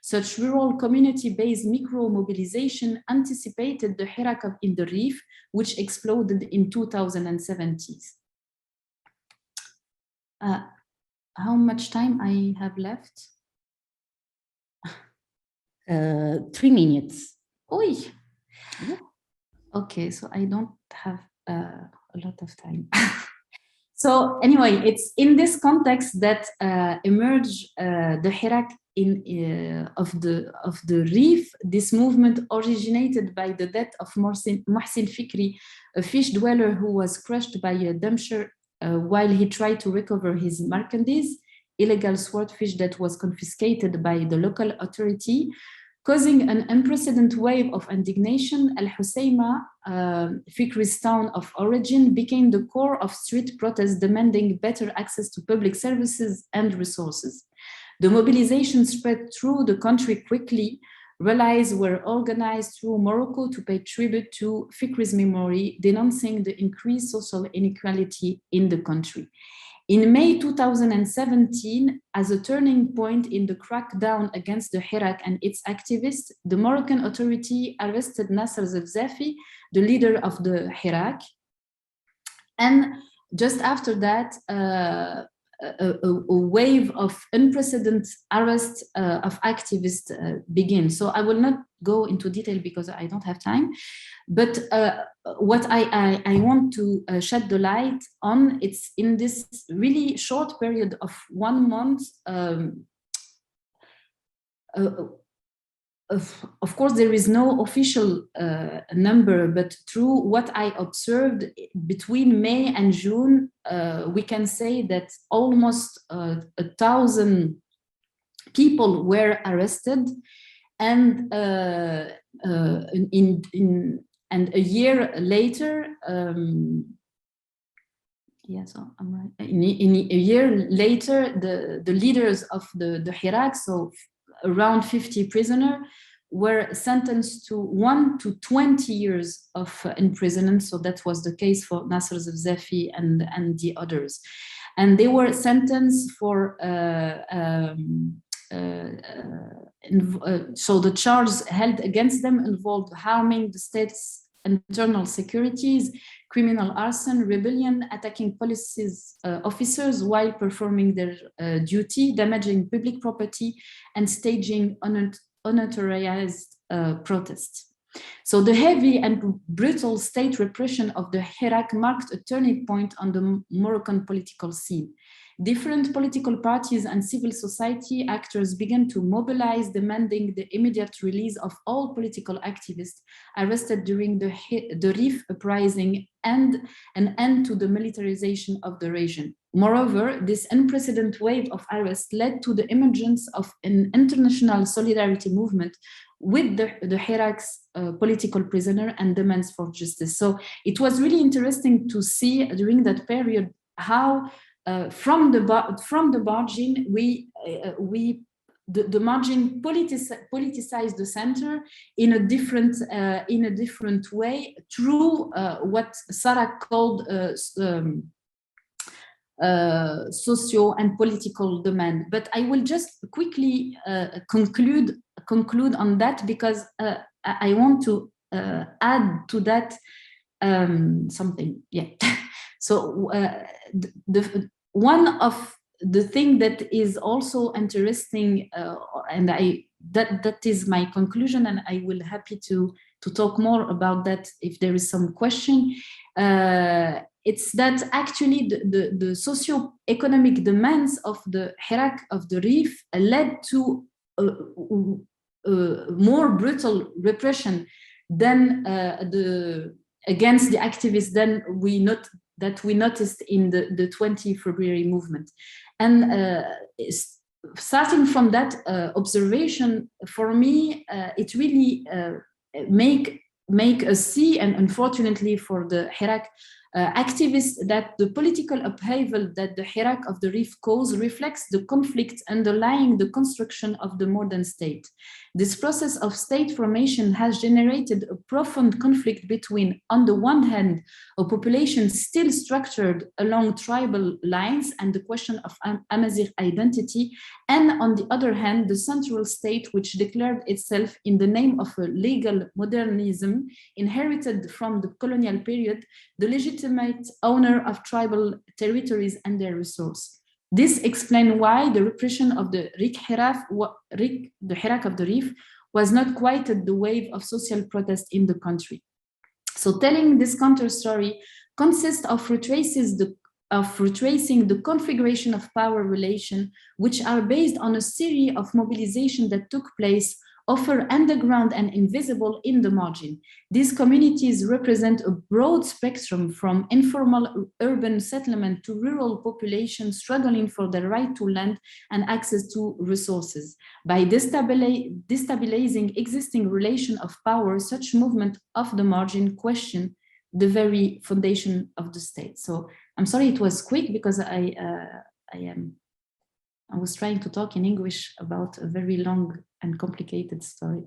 Such rural community-based micro-mobilization anticipated the Hirak in the Rif, which exploded in 2017. How much time I have left? 3 minutes. Oi. Okay, so I don't have a lot of time. So anyway, it's in this context that emerged the Hirak of the Rif. This movement originated by the death of Mohsin Fikri, a fish dweller who was crushed by a dumpster while he tried to recover his merchandise, illegal swordfish that was confiscated by the local authority, causing an unprecedented wave of indignation. Al-Husayma, Fikri's town of origin, became the core of street protests demanding better access to public services and resources. The mobilization spread through the country quickly. Rallies were organized through Morocco to pay tribute to Fikri's memory, denouncing the increased social inequality in the country. In May 2017, as a turning point in the crackdown against the Hirak and its activists, the Moroccan authority arrested Nasser Zefzafi, the leader of the Hirak. And just after that, a wave of unprecedented arrests of activists began. So I will not go into detail because I don't have time. But what I want to shed the light on, it's in this really short period of 1 month. Of course, there is no official number, but through what I observed between May and June, we can say that almost 1,000 people were arrested, and and a year later, so I'm right. In a year later, the leaders of the Hirak, so around 50 prisoners, were sentenced to 1 to 20 years of imprisonment. So that was the case for Nasser Zefzafi and the others. And they were sentenced for, so the charges held against them involved harming the state's internal securities, criminal arson, rebellion, attacking police officers while performing their duty, damaging public property, and staging unauthorized protests. So the heavy and brutal state repression of the Hirak marked a turning point on the Moroccan political scene. Different political parties and civil society actors began to mobilize, demanding the immediate release of all political activists arrested during the Rif Uprising and an end to the militarization of the region. Moreover, this unprecedented wave of arrests led to the emergence of an international solidarity movement with the Hirak's political prisoner and demands for justice. So it was really interesting to see during that period how from the margin, the margin politicized the center in a different way through what Sarah called socio and political demand. But I will just quickly conclude on that because I want to add to that something. Yeah. So one of the thing that is also interesting, and that is my conclusion, and I will happy to talk more about that if there is some question. It's that actually the socio-economic demands of the Hirak of the Rif led to more brutal repression than against the activists than we that we noticed in the 20 February movement. And starting from that observation, for me, it really make us see, and unfortunately for the Hirak activists, that the political upheaval that the Hirak of the Rif caused reflects the conflict underlying the construction of the modern state. This process of state formation has generated a profound conflict between, on the one hand, a population still structured along tribal lines and the question of Amazigh identity, and on the other hand, the central state, which declared itself in the name of a legal modernism inherited from the colonial period, the legitimate owner of tribal territories and their resource. This explains why the repression of the Hirak of the Rif was not quite at the wave of social protest in the country. So telling this counter story consists of retracing the configuration of power relations, which are based on a series of mobilizations that took place, often underground and invisible in the margin. These communities represent a broad spectrum from informal urban settlement to rural populations struggling for the right to land and access to resources. By destabilizing existing relation of power, such movement of the margin question the very foundation of the state. So I'm sorry it was quick, because I was trying to talk in English about a very long and complicated story.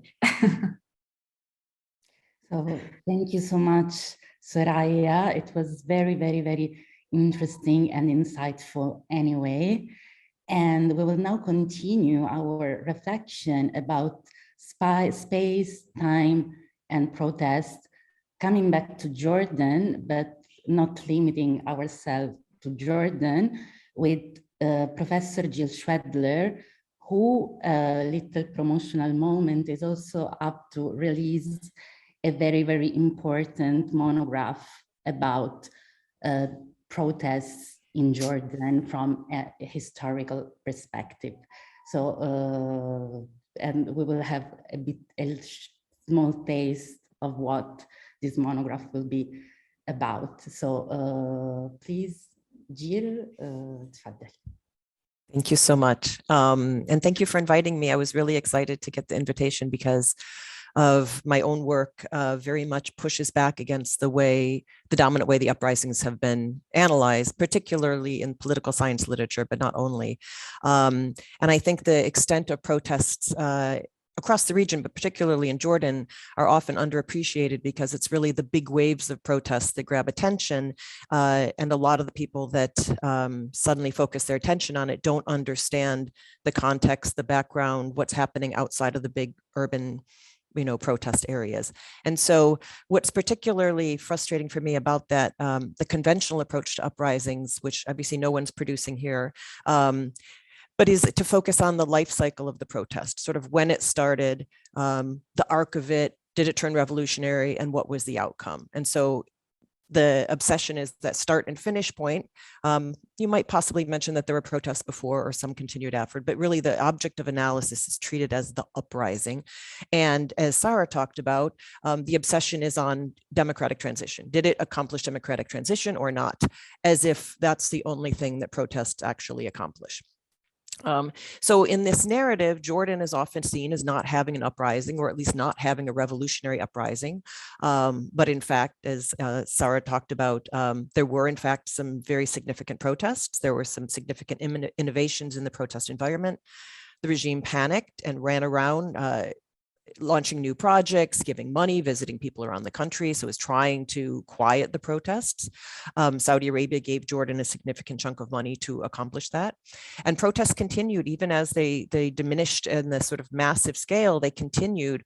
So thank you so much, Soraya. It was very, very, very interesting and insightful anyway. And we will now continue our reflection about space, time, and protest, coming back to Jordan, but not limiting ourselves to Jordan, with Professor Jill Schwedler, who, little promotional moment, is also up to release a very, very important monograph about protests in Jordan from a historical perspective. So, and we will have a small taste of what this monograph will be about. So please, Jill, تفضل. Thank you so much. And thank you for inviting me. I was really excited to get the invitation because of my own work very much pushes back against the dominant way the uprisings have been analyzed, particularly in political science literature, but not only. And I think the extent of protests across the region, but particularly in Jordan, are often underappreciated because it's really the big waves of protests that grab attention. And a lot of the people that suddenly focus their attention on it don't understand the context, the background, what's happening outside of the big urban protest areas. And so what's particularly frustrating for me about that, the conventional approach to uprisings, which obviously no one's producing here, but is to focus on the life cycle of the protest, sort of when it started, the arc of it, did it turn revolutionary, and what was the outcome? And so the obsession is that start and finish point. You might possibly mention that there were protests before or some continued after, but really the object of analysis is treated as the uprising. And as Sarah talked about, the obsession is on democratic transition. Did it accomplish democratic transition or not? As if that's the only thing that protests actually accomplish. So in this narrative, Jordan is often seen as not having an uprising, or at least not having a revolutionary uprising. But in fact, as Sarah talked about, there were in fact some very significant protests. There were some significant innovations in the protest environment. The regime panicked and ran around launching new projects, giving money, visiting people around the country. So it was trying to quiet the protests. Saudi Arabia gave Jordan a significant chunk of money to accomplish that. And protests continued, even as they diminished in the sort of massive scale, they continued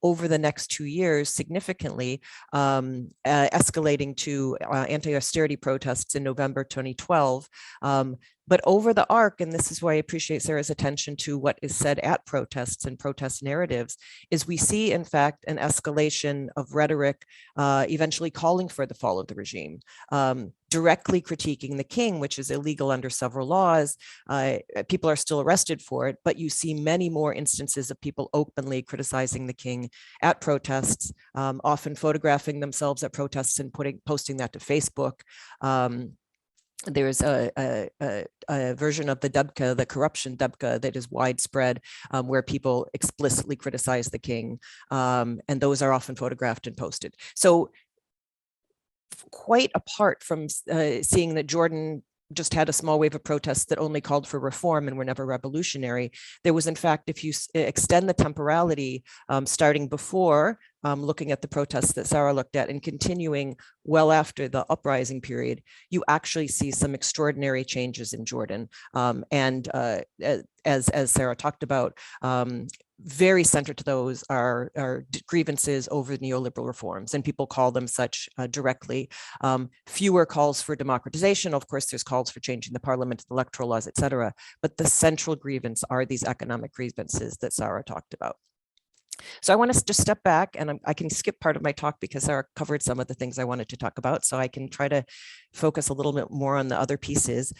over the next 2 years significantly, escalating to anti-austerity protests in November 2012. But over the arc, and this is why I appreciate Sarah's attention to what is said at protests and protest narratives, is we see, in fact, an escalation of rhetoric eventually calling for the fall of the regime. directly critiquing the king, which is illegal under several laws. People are still arrested for it, but you see many more instances of people openly criticizing the king at protests, often photographing themselves at protests and posting that to Facebook. There's a version of the debka, the corruption debka, that is widespread, where people explicitly criticize the king, and those are often photographed and posted. So quite apart from seeing that Jordan just had a small wave of protests that only called for reform and were never revolutionary, there was, in fact, if you extend the temporality, starting before, looking at the protests that Sarah looked at and continuing well after the uprising period, you actually see some extraordinary changes in Jordan. And as Sarah talked about, very central to those are grievances over neoliberal reforms, and people call them such directly. Fewer calls for democratization. Of course, there's calls for changing the parliament, electoral laws, et cetera. But the central grievance are these economic grievances that Sarah talked about. So I want to just step back, and I can skip part of my talk because Sarah covered some of the things I wanted to talk about. So I can try to focus a little bit more on the other pieces.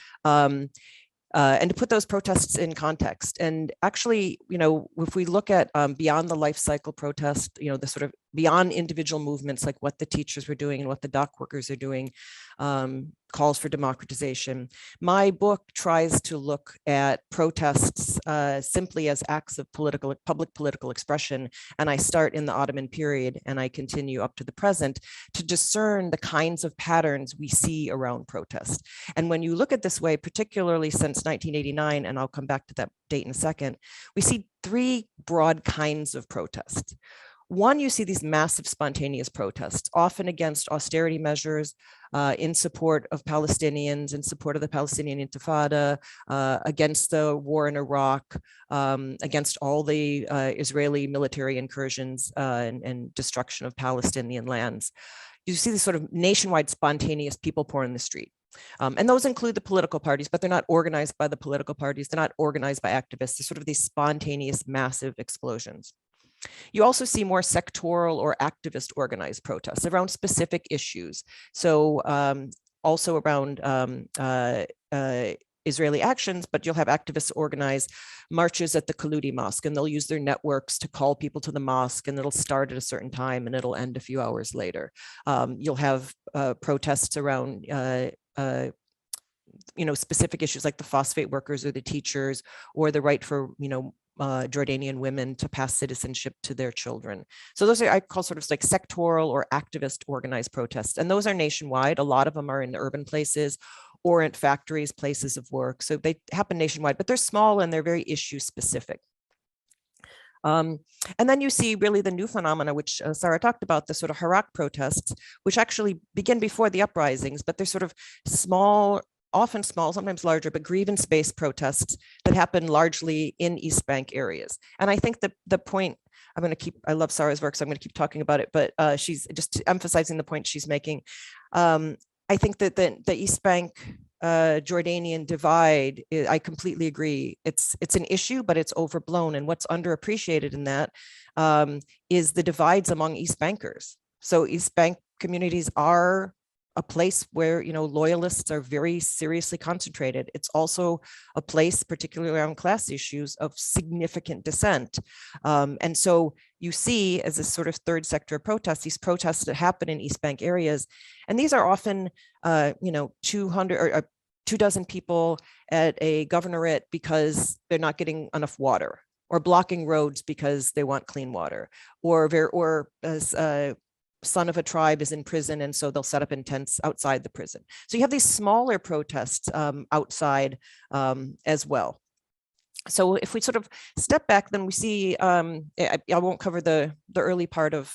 And to put those protests in context. And actually, you know, if we look at beyond the life cycle protest, you know, the sort of beyond individual movements, like what the teachers were doing and what the dock workers are doing, calls for democratization. My book tries to look at protests simply as acts of public political expression. And I start in the Ottoman period and I continue up to the present to discern the kinds of patterns we see around protest. And when you look at this way, particularly since 1989, and I'll come back to that date in a second, we see three broad kinds of protests. One, you see these massive spontaneous protests, often against austerity measures, in support of Palestinians, in support of the Palestinian Intifada, against the war in Iraq, against all the Israeli military incursions and destruction of Palestinian lands. You see this sort of nationwide spontaneous people pour in the street. And those include the political parties, but they're not organized by the political parties. They're not organized by activists. They're sort of these spontaneous, massive explosions. You also see more sectoral or activist organized protests around specific issues. So also around Israeli actions, but you'll have activists organize marches at the el-Kahaloui mosque, and they'll use their networks to call people to the mosque, and it'll start at a certain time and it'll end a few hours later. You'll have protests around you know, specific issues like the phosphate workers or the teachers, or the right for, you know, Jordanian women to pass citizenship to their children. So those are, I call sort of like sectoral or activist organized protests. And those are nationwide. A lot of them are in urban places or at factories, places of work. So they happen nationwide, but they're small and they're very issue specific. And then you see really the new phenomena, which Sarah talked about, the sort of Harak protests, which actually begin before the uprisings, but they're sort of small, often small, sometimes larger, but grievance-based protests that happen largely in East Bank areas. And I think that the point, I'm going to keep, I love Sarah's work, so I'm going to keep talking about it, but she's just emphasizing the point she's making. I think that the East Bank Jordanian divide, I completely agree. It's an issue, but it's overblown. And what's underappreciated in that is the divides among East Bankers. So East Bank communities are a place where, you know, loyalists are very seriously concentrated. It's also a place, particularly around class issues, of significant dissent. And so you see, as a sort of third sector of protests, these protests that happen in East Bank areas, and these are often, you know, 200 or 24 people at a governorate because they're not getting enough water, or blocking roads because they want clean water, or as son of a tribe is in prison, and so they'll set up in tents outside the prison. So you have these smaller protests outside as well. So if we sort of step back, then we see, I won't cover the early part of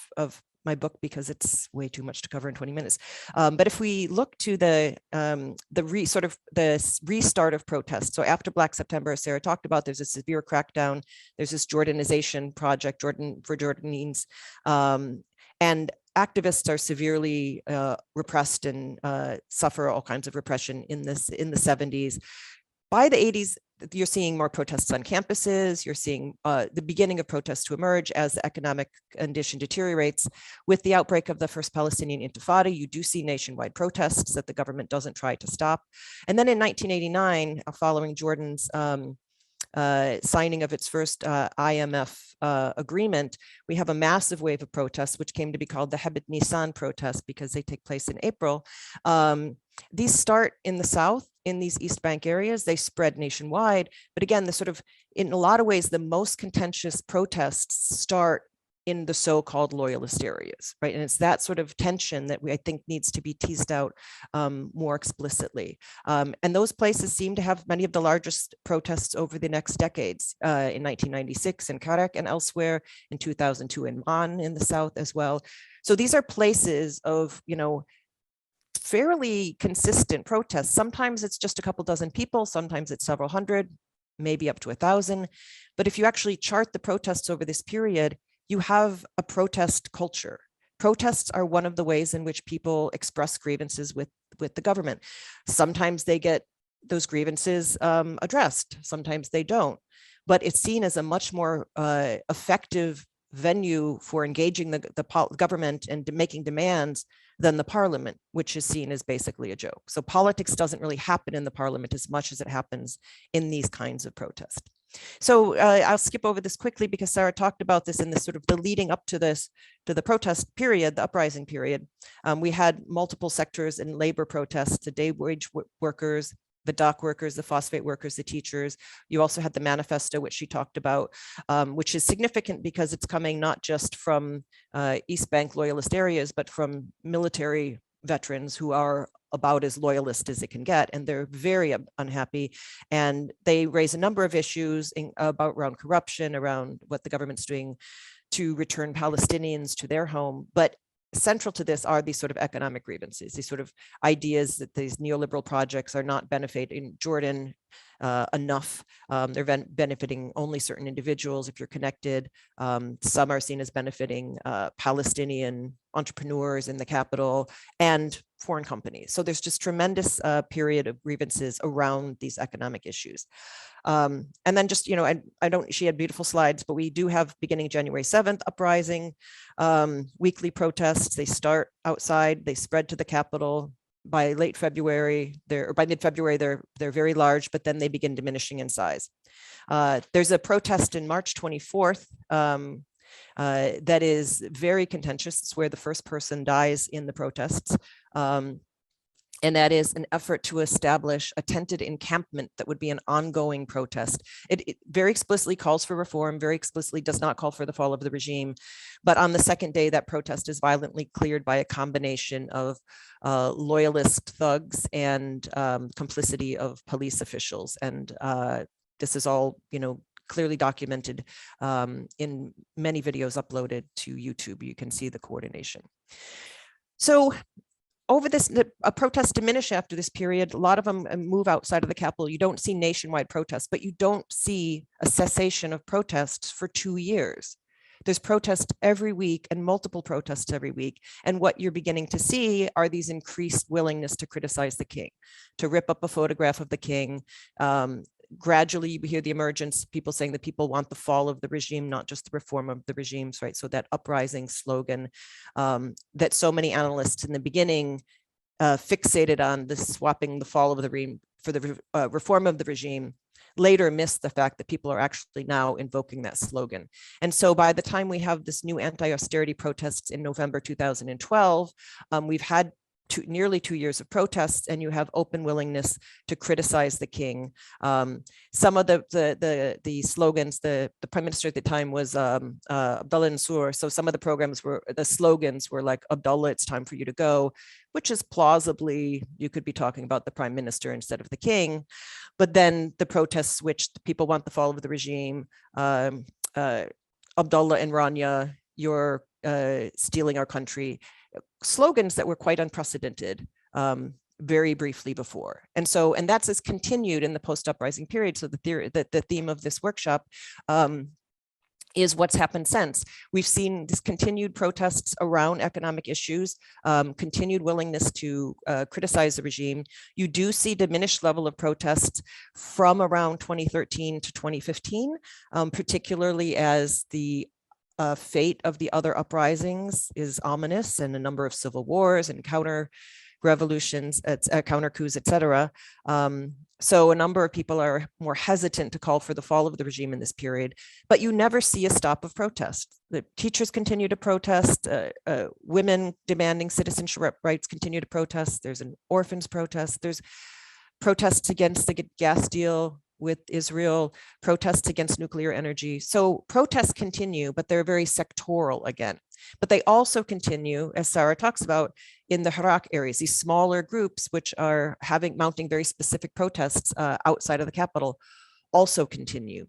my book because it's way too much to cover in 20 minutes. But if we look to the restart of protests, so after Black September, as Sarah talked about, there's a severe crackdown. There's this Jordanization project, Jordan for Jordanese, and activists are severely repressed and suffer all kinds of repression in the 70s. By the 80s, you're seeing more protests on campuses. You're seeing the beginning of protests to emerge as the economic condition deteriorates. With the outbreak of the first Palestinian Intifada, you do see nationwide protests that the government doesn't try to stop. And then in 1989, following Jordan's signing of its first IMF agreement, we have a massive wave of protests, which came to be called the Hebet Nisan protests because they take place in April. These start in the south, in these East Bank areas, they spread nationwide. But again, the sort of, in a lot of ways, the most contentious protests start in the so-called loyalist areas, right? And it's that sort of tension that I think needs to be teased out more explicitly. And those places seem to have many of the largest protests over the next decades. In 1996 in Karak and elsewhere, in 2002 in Man in the south as well. So these are places of, fairly consistent protests. Sometimes it's just a couple dozen people, sometimes it's several hundred, maybe up to 1,000. But if you actually chart the protests over this period, you have a protest culture. Protests are one of the ways in which people express grievances with the government. Sometimes they get those grievances addressed, sometimes they don't. But it's seen as a much more effective venue for engaging the government and making demands than the parliament, which is seen as basically a joke. So politics doesn't really happen in the parliament as much as it happens in these kinds of protests. So I'll skip over this quickly because Sarah talked about this in the sort of the leading up to this, to the protest period, the uprising period. We had multiple sectors in labor protests, the day wage workers, the dock workers, the phosphate workers, the teachers. You also had the manifesto, which she talked about, which is significant because it's coming not just from East Bank loyalist areas, but from military veterans who are about as loyalist as it can get, and they're very unhappy. And they raise a number of issues around corruption, around what the government's doing to return Palestinians to their home. But central to this are these sort of economic grievances, these sort of ideas that these neoliberal projects are not benefiting Jordan enough. They're benefiting only certain individuals if you're connected. Some are seen as benefiting Palestinian entrepreneurs in the capital and foreign companies. So there's just tremendous period of grievances around these economic issues. And then just, she had beautiful slides, but we do have beginning January 7th uprising, weekly protests. They start outside, they spread to the capital. By late February, by mid-February, they're very large, but then they begin diminishing in size. There's a protest in March 24th that is very contentious. It's where the first person dies in the protests. And that is an effort to establish a tented encampment that would be an ongoing protest. It very explicitly calls for reform, very explicitly does not call for the fall of the regime. But on the second day, that protest is violently cleared by a combination of loyalist thugs and complicity of police officials. And this is all, clearly documented in many videos uploaded to YouTube. You can see the coordination. So over this, protests diminish after this period. A lot of them move outside of the capital. You don't see nationwide protests, but you don't see a cessation of protests for 2 years. There's protests every week and multiple protests every week. And what you're beginning to see are these increased willingness to criticize the king, to rip up a photograph of the king. Gradually, you hear the emergence, people saying that people want the fall of the regime, not just the reform of the regimes, right? So that uprising slogan that so many analysts in the beginning fixated on this swapping the fall of the regime for the reform of the regime, later missed the fact that people are actually now invoking that slogan. And so by the time we have this new anti-austerity protests in November 2012, we've had nearly 2 years of protests, and you have open willingness to criticize the king. Some of the slogans, the prime minister at the time was Abdullah Mansour. So some of the slogans were like, Abdullah, it's time for you to go, which is plausibly, you could be talking about the prime minister instead of the king. But then the protests switched, people want the fall of the regime. Abdullah and Rania, you're stealing our country. Slogans that were quite unprecedented very briefly before. And that's continued in the post-uprising period. So the theme of this workshop is what's happened since. We've seen this continued protests around economic issues, continued willingness to criticize the regime. You do see diminished level of protests from around 2013 to 2015, particularly as the fate of the other uprisings is ominous, and a number of civil wars and counter revolutions, counter coups, etc. So a number of people are more hesitant to call for the fall of the regime in this period, but you never see a stop of protest. The teachers continue to protest, women demanding citizenship rights continue to protest. There's an orphans protest. There's protests against the gas deal with Israel, protests against nuclear energy. So protests continue, but they're very sectoral again. But they also continue, as Sarah talks about, in the Hirak areas, these smaller groups which are mounting very specific protests outside of the capital also continue.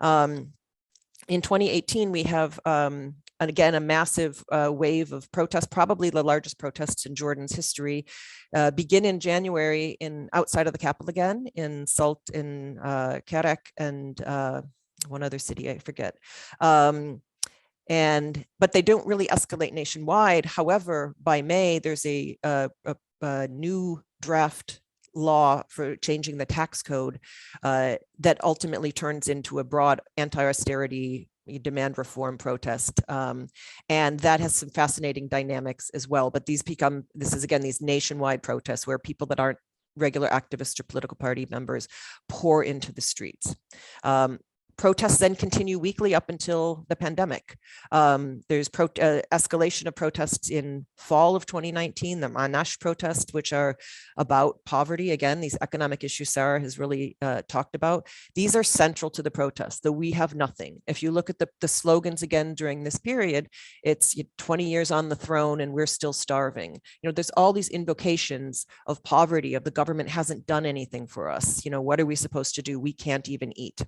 In 2018, we have, again, a massive wave of protests, probably the largest protests in Jordan's history, begin in January outside of the capital again, in Salt, in Kerak, and one other city, I forget. But they don't really escalate nationwide. However, by May, there's a new draft law for changing the tax code that ultimately turns into a broad anti-austerity demand reform protest. And that has some fascinating dynamics as well. But this is again, these nationwide protests where people that aren't regular activists or political party members pour into the streets. Protests then continue weekly up until the pandemic. There's escalation of protests in fall of 2019, the Manash protests, which are about poverty. Again, these economic issues Sarah has really talked about. These are central to the protests, the we have nothing. If you look at the slogans again during this period, it's 20 years on the throne and we're still starving. There's all these invocations of poverty, of the government hasn't done anything for us. What are we supposed to do? We can't even eat.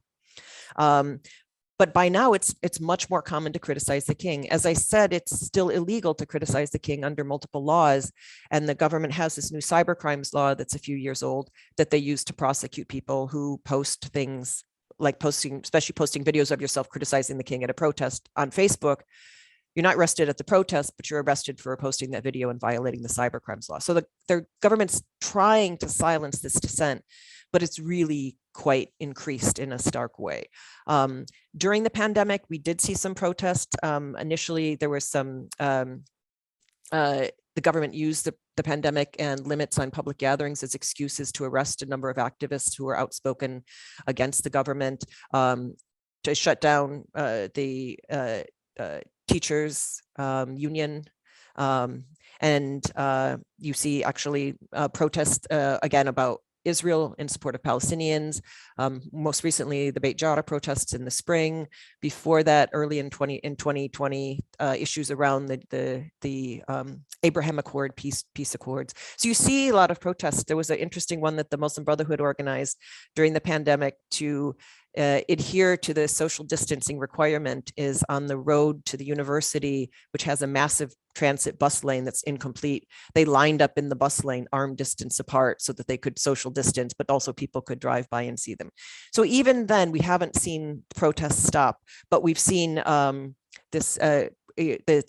But by now it's much more common to criticize the king. As I said, it's still illegal to criticize the king under multiple laws. And the government has this new cybercrimes law that's a few years old that they use to prosecute people who post things like especially posting videos of yourself criticizing the king at a protest on Facebook. You're not arrested at the protest, but you're arrested for posting that video and violating the cybercrimes law. So the government's trying to silence this dissent, but it's really quite increased in a stark way. During the pandemic, we did see some protests. Initially, there was some, the government used the pandemic and limits on public gatherings as excuses to arrest a number of activists who were outspoken against the government, to shut down the teachers union. And you see actually protests again about Israel in support of Palestinians. Most recently, the Beit Jara protests in the spring. Before that, early in 2020, issues around the Abraham Accord, peace accords. So you see a lot of protests. There was an interesting one that the Muslim Brotherhood organized during the pandemic to adhere to the social distancing requirement is on the road to the university, which has a massive transit bus lane that's incomplete. They lined up in the bus lane arm distance apart so that they could social distance, but also people could drive by and see them. So even then, we haven't seen protests stop, but we've seen the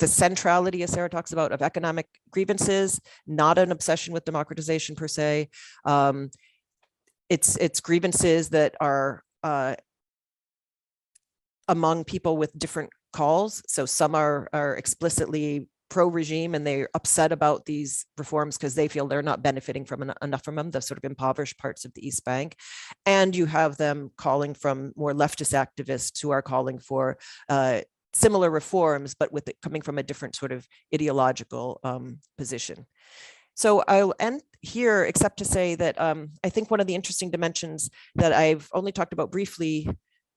centrality, as Sarah talks about, of economic grievances, not an obsession with democratization per se. It's grievances that are among people with different calls. So some are explicitly pro-regime and they're upset about these reforms because they feel they're not benefiting from enough from them, the sort of impoverished parts of the East Bank. And you have them calling from more leftist activists who are calling for similar reforms, but with it coming from a different sort of ideological position. So I'll end here, except to say that I think one of the interesting dimensions that I've only talked about briefly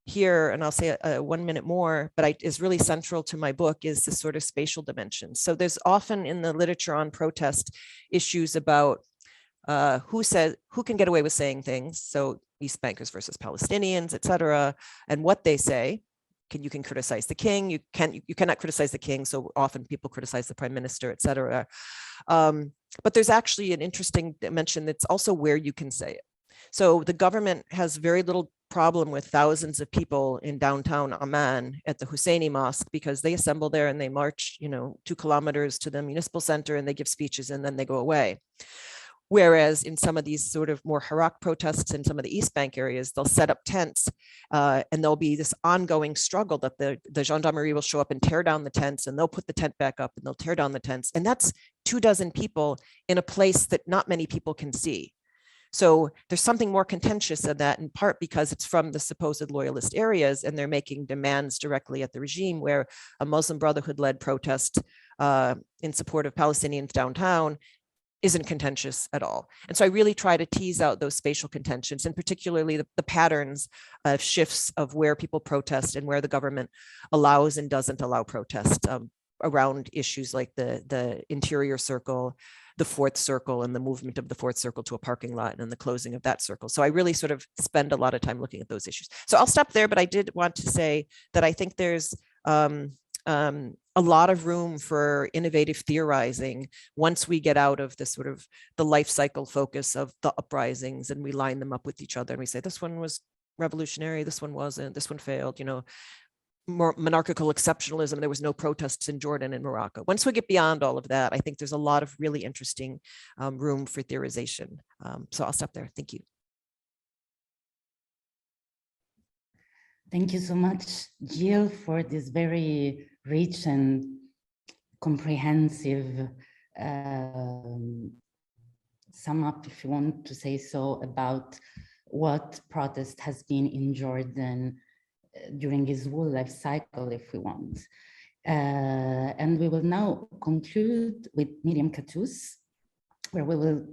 here, and I'll say 1 minute more, but is really central to my book, is this sort of spatial dimension. So there's often in the literature on protest issues about who can get away with saying things. So East Bankers versus Palestinians, et cetera, and what they say. You can criticize the king, you cannot criticize the king, so often people criticize the prime minister, et cetera. But there's actually an interesting dimension that's also where you can say it. So the government has very little problem with thousands of people in downtown Amman at the Husseini Mosque, because they assemble there and they march, 2 kilometers to the municipal center and they give speeches and then they go away. Whereas in some of these sort of more Hirak protests in some of the East Bank areas, they'll set up tents and there'll be this ongoing struggle that the gendarmerie will show up and tear down the tents, and they'll put the tent back up and they'll tear down the tents. And that's 24 people in a place that not many people can see. So there's something more contentious in that, in part because it's from the supposed loyalist areas and they're making demands directly at the regime, where a Muslim Brotherhood-led protest in support of Palestinians downtown isn't contentious at all. And so I really try to tease out those spatial contentions, and particularly the patterns of shifts of where people protest and where the government allows and doesn't allow protest around issues like the interior circle, the fourth circle, and the movement of the fourth circle to a parking lot and the closing of that circle. So I really sort of spend a lot of time looking at those issues. So I'll stop there, but I did want to say that I think there's a lot of room for innovative theorizing once we get out of the sort of the life cycle focus of the uprisings and we line them up with each other and we say, this one was revolutionary, this one wasn't, this one failed, more monarchical exceptionalism, there was no protests in Jordan and Morocco. Once we get beyond all of that, I think there's a lot of really interesting room for theorization. So I'll stop there. Thank you. Thank you so much, Jill, for this very rich and comprehensive sum up, if you want to say so, about what protest has been in Jordan during his whole life cycle, if we want. And we will now conclude with Myriam Catusse, where we will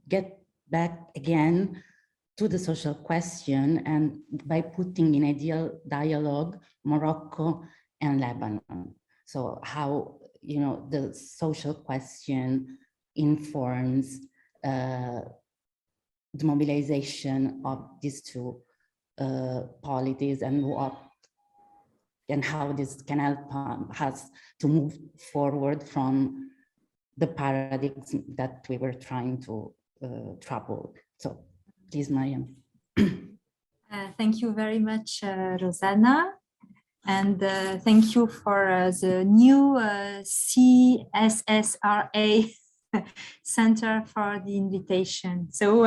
get back again to the social question, and by putting in a dialogue Morocco and Lebanon. So how, the social question informs the mobilization of these two polities, and how this can help us to move forward from the paradigms that we were trying to trouble. So please, Myriam. Thank you very much, Rosanna. And thank you for the new CSSRA Center for the invitation. So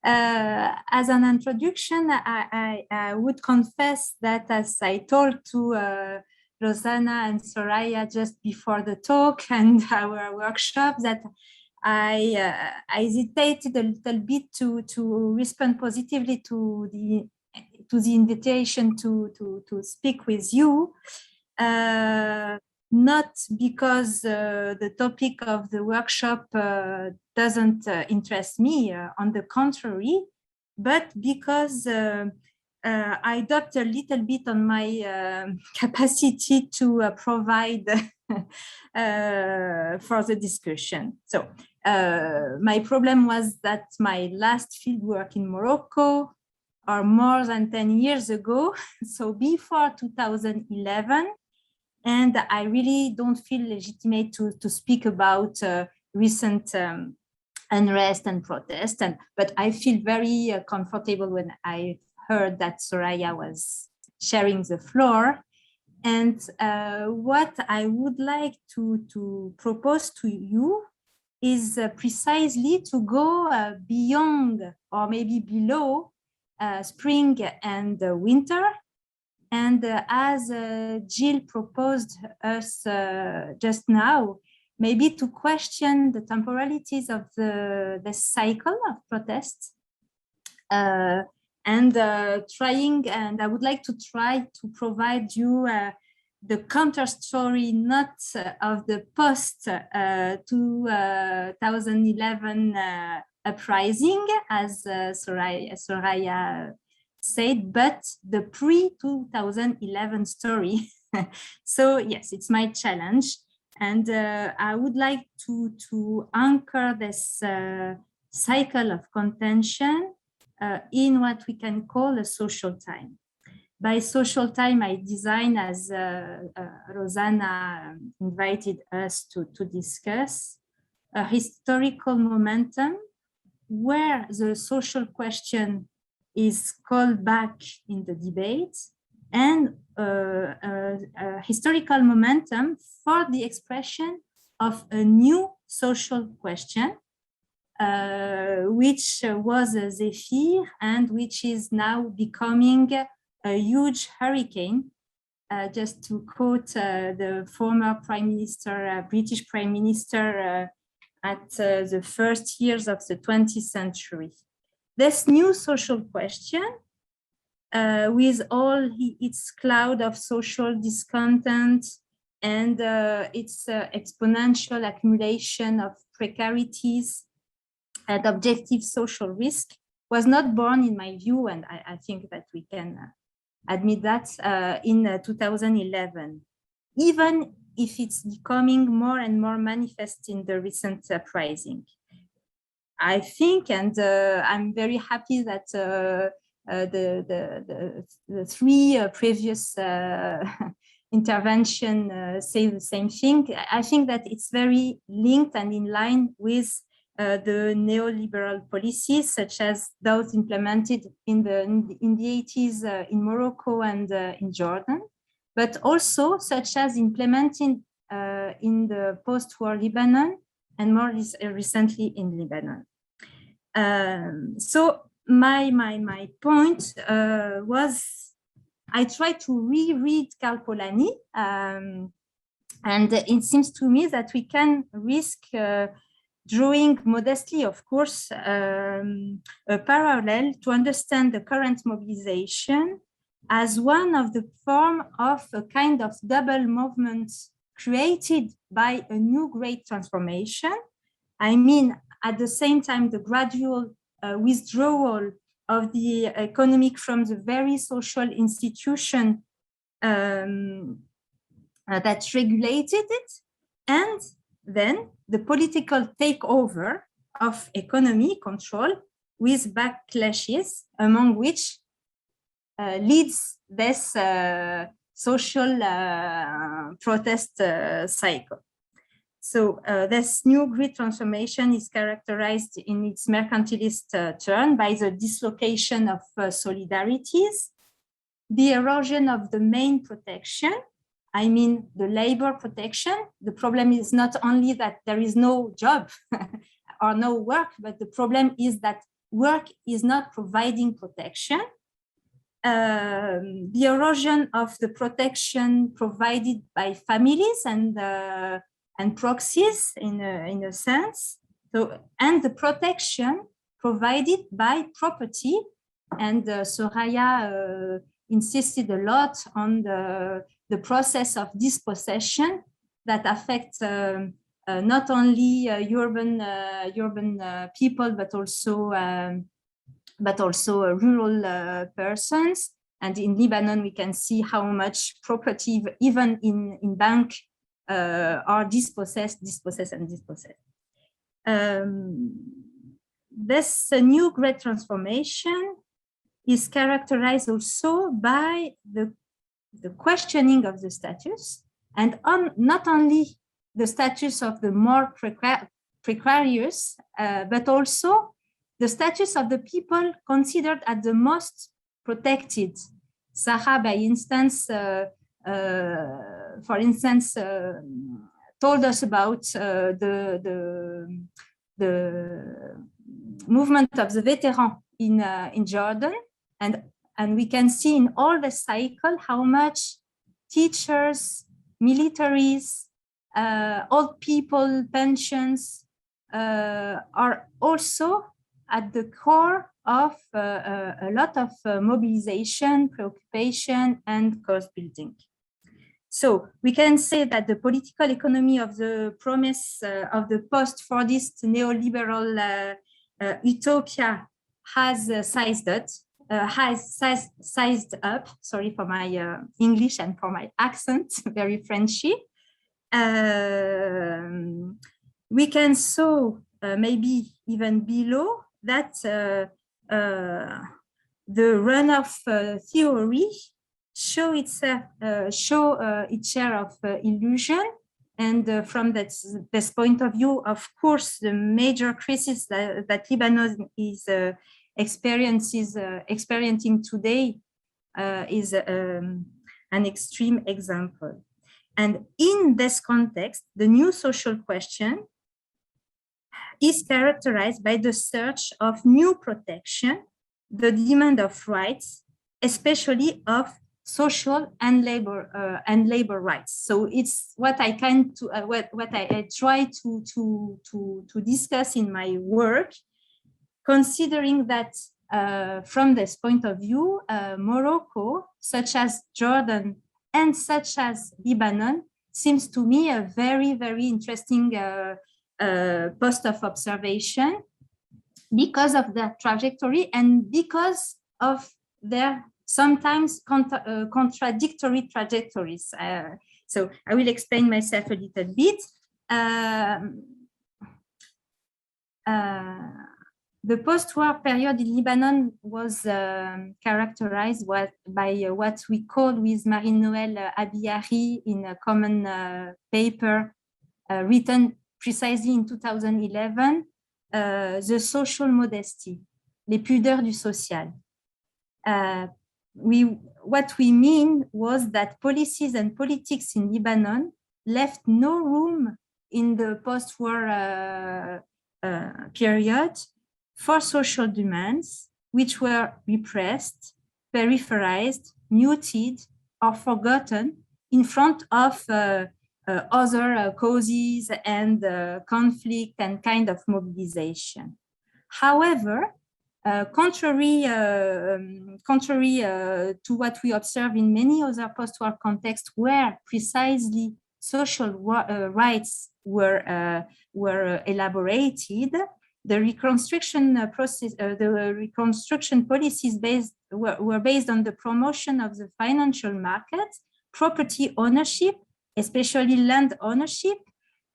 as an introduction, I would confess that, as I told to Rosanna and Soraya just before the talk and our workshop, that I hesitated a little bit to respond positively to the invitation to speak with you, not because the topic of the workshop doesn't interest me, on the contrary, but because I doubt a little bit on my capacity to provide for the discussion. So my problem was that my last fieldwork in Morocco are more than 10 years ago, so before 2011, and I really don't feel legitimate to speak about recent unrest and protest, but I feel very comfortable when I heard that Soraya was sharing the floor. And what I would like to propose to you is precisely to go beyond, or maybe below, spring and winter. And as Jill proposed us just now, maybe to question the temporalities of the cycle of protests, and I would like to try to provide you the counter story, not of the post 2011 uprising, as Soraya said, but the pre-2011 story. So yes, it's my challenge. And I would like to anchor this cycle of contention in what we can call a social time. By social time, I design, as Rosanna invited us to discuss, a historical momentum where the social question is called back in the debate, and a historical momentum for the expression of a new social question, which was a zephyr and which is now becoming a huge hurricane. Just to quote the former Prime Minister, British Prime Minister at the first years of the 20th century. This new social question, with all its cloud of social discontent and its exponential accumulation of precarities and objective social risk, was not born, in my view, and I think that we can admit that, in 2011, even if it's becoming more and more manifest in the recent uprising. I think, and I'm very happy that the three previous intervention say the same thing. I think that it's very linked and in line with the neoliberal policies, such as those implemented in the 80s in Morocco and in Jordan, but also such as implemented in the post-war Lebanon and more recently in Lebanon. So my point was, I tried to reread Karl Polanyi, and it seems to me that we can risk drawing modestly, of course, a parallel to understand the current mobilization as one of the form of a kind of double movement created by a new great transformation. I mean, at the same time, the gradual withdrawal of the economic from the very social institution that regulated it, and then the political takeover of economy control with backlashes, among which leads this social protest cycle. So this new grid transformation is characterized in its mercantilist turn by the dislocation of solidarities, the erosion of the main protection, I mean the labor protection. The problem is not only that there is no job or no work, but the problem is that work is not providing protection. The erosion of the protection provided by families and proxies in a sense, so, and the protection provided by property, and Soraya insisted a lot on the process of dispossession that affects not only urban people, but also rural persons. And in Lebanon, we can see how much property, even in bank, are dispossessed. This new great transformation is characterized also by the questioning of the status, and not only the status of the more precarious, but also the status of the people considered as the most protected. Sarah, by instance, for instance, told us about the movement of the veteran in Jordan, and we can see in all the cycle how much teachers, militaries, old people, pensions are also at the core of a lot of mobilization, preoccupation, and cost building. So we can say that the political economy of the promise of the post-Fordist neoliberal utopia has sized up. Sorry for my English and for my accent, very Frenchy. We can so maybe even below that the runoff theory show its share of illusion, and from this point of view, of course, the major crisis that Lebanon is experiencing today is an extreme example. And in this context, the new social question is characterized by the search of new protection, the demand of rights, especially of social and labor rights. So it's what I what I try to discuss in my work, considering that from this point of view, Morocco, such as Jordan and such as Lebanon, seems to me a very, very interesting post of observation because of their trajectory and because of their sometimes contradictory trajectories. So I will explain myself a little bit. The post-war period in Lebanon was characterized by what we call with Marie-Noël Abiyari in a common paper written precisely in 2011, the social modesty, les pudeurs du social. What we mean was that policies and politics in Lebanon left no room in the post-war period for social demands, which were repressed, peripherized, muted, or forgotten in front of other causes and conflict and kind of mobilization. However, contrary to what we observe in many other post-war contexts where precisely social rights were elaborated, the reconstruction process, the reconstruction policies were based on the promotion of the financial market, property ownership, especially land ownership,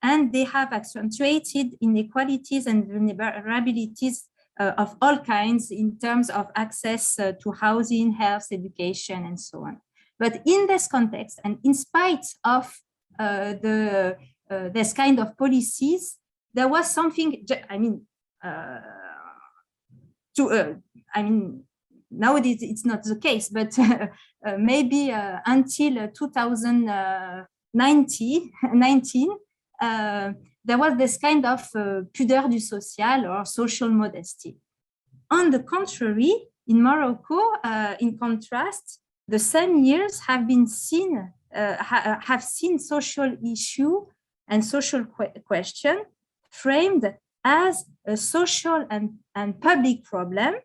and they have accentuated inequalities and vulnerabilities of all kinds in terms of access to housing, health, education, and so on. But in this context, and in spite of this kind of policies, there was something, nowadays it's not the case, but maybe until 2019, there was this kind of pudeur du social or social modesty. On the contrary, in Morocco, in contrast, the same years have been seen, have seen social issue and social question framed as a social and public problem,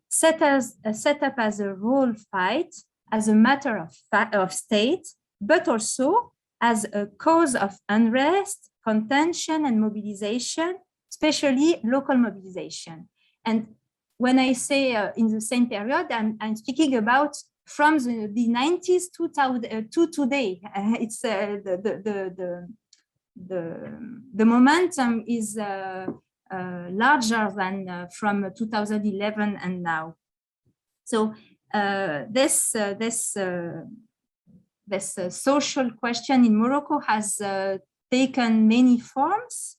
set up as a role fight, as a matter of state, but also as a cause of unrest, contention, and mobilization, especially local mobilization. And when I say in the same period, I'm speaking about from the 90s to today. It's the momentum is larger than from 2011 and now. So this social question in Morocco has taken many forms,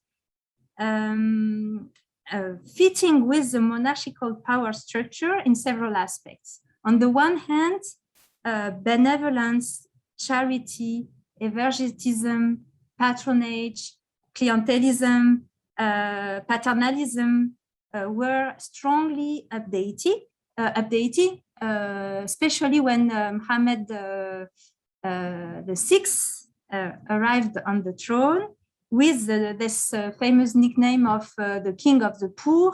fitting with the monarchical power structure in several aspects. On the one hand, benevolence, charity, evergetism, patronage, clientelism, paternalism were strongly updated, especially when Mohammed VI arrived on the throne with this famous nickname of the King of the Poor,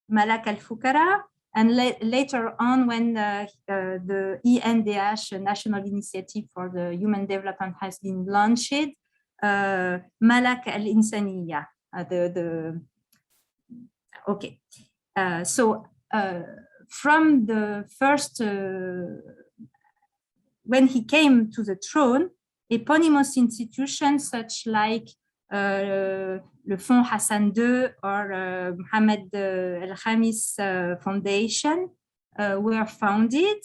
Malak al-Fukara, and later on when the ENDH, National Initiative for the Human Development, has been launched, Malak al-Insaniya. From the first, when he came to the throne, eponymous institutions such like le Fonds Hassan II or Mohammed El-Khamis Foundation were founded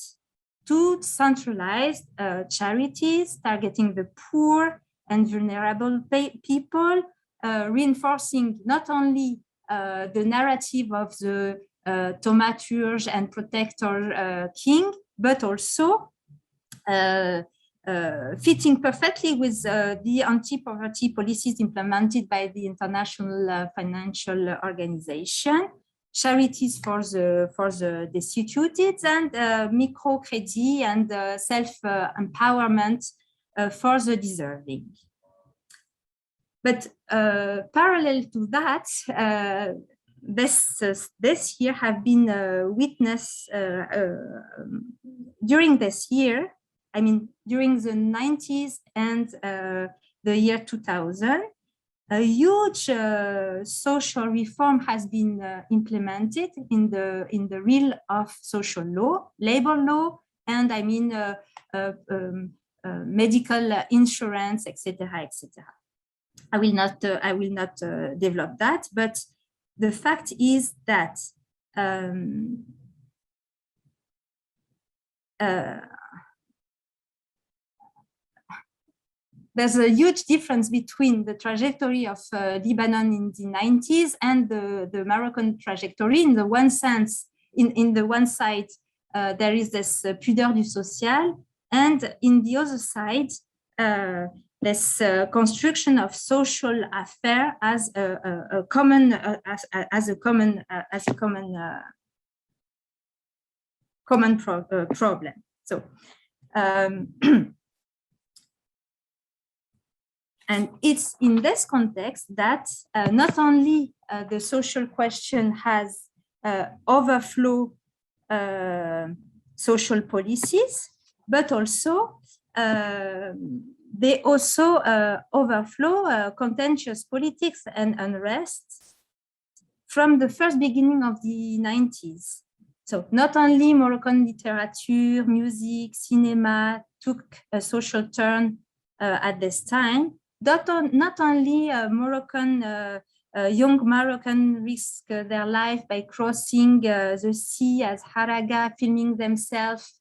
to centralize charities targeting the poor and vulnerable people, reinforcing not only the narrative of the thaumaturge and protector king, but also fitting perfectly with the anti-poverty policies implemented by the International Financial Organization, charities for the destituted, and microcredit and self-empowerment for the deserving. But parallel to that, this year have been witnessed during this year, I mean, during the 90s and the year 2000, a huge social reform has been implemented in the realm of social law, labor law, and I mean medical insurance, etc., etc. I will not develop that, but the fact is that there's a huge difference between the trajectory of Lebanon in the 90s and the Moroccan trajectory. In the one sense, in the one side, there is this pudeur du social, and in the other side, this construction of social affair as a common problem. So. And it's in this context that not only the social question has overflow social policies, but also they also overflow contentious politics and unrest from the first beginning of the 90s. So not only Moroccan literature, music, cinema took a social turn at this time, not only young Moroccan risk their life by crossing the sea as haraga, filming themselves,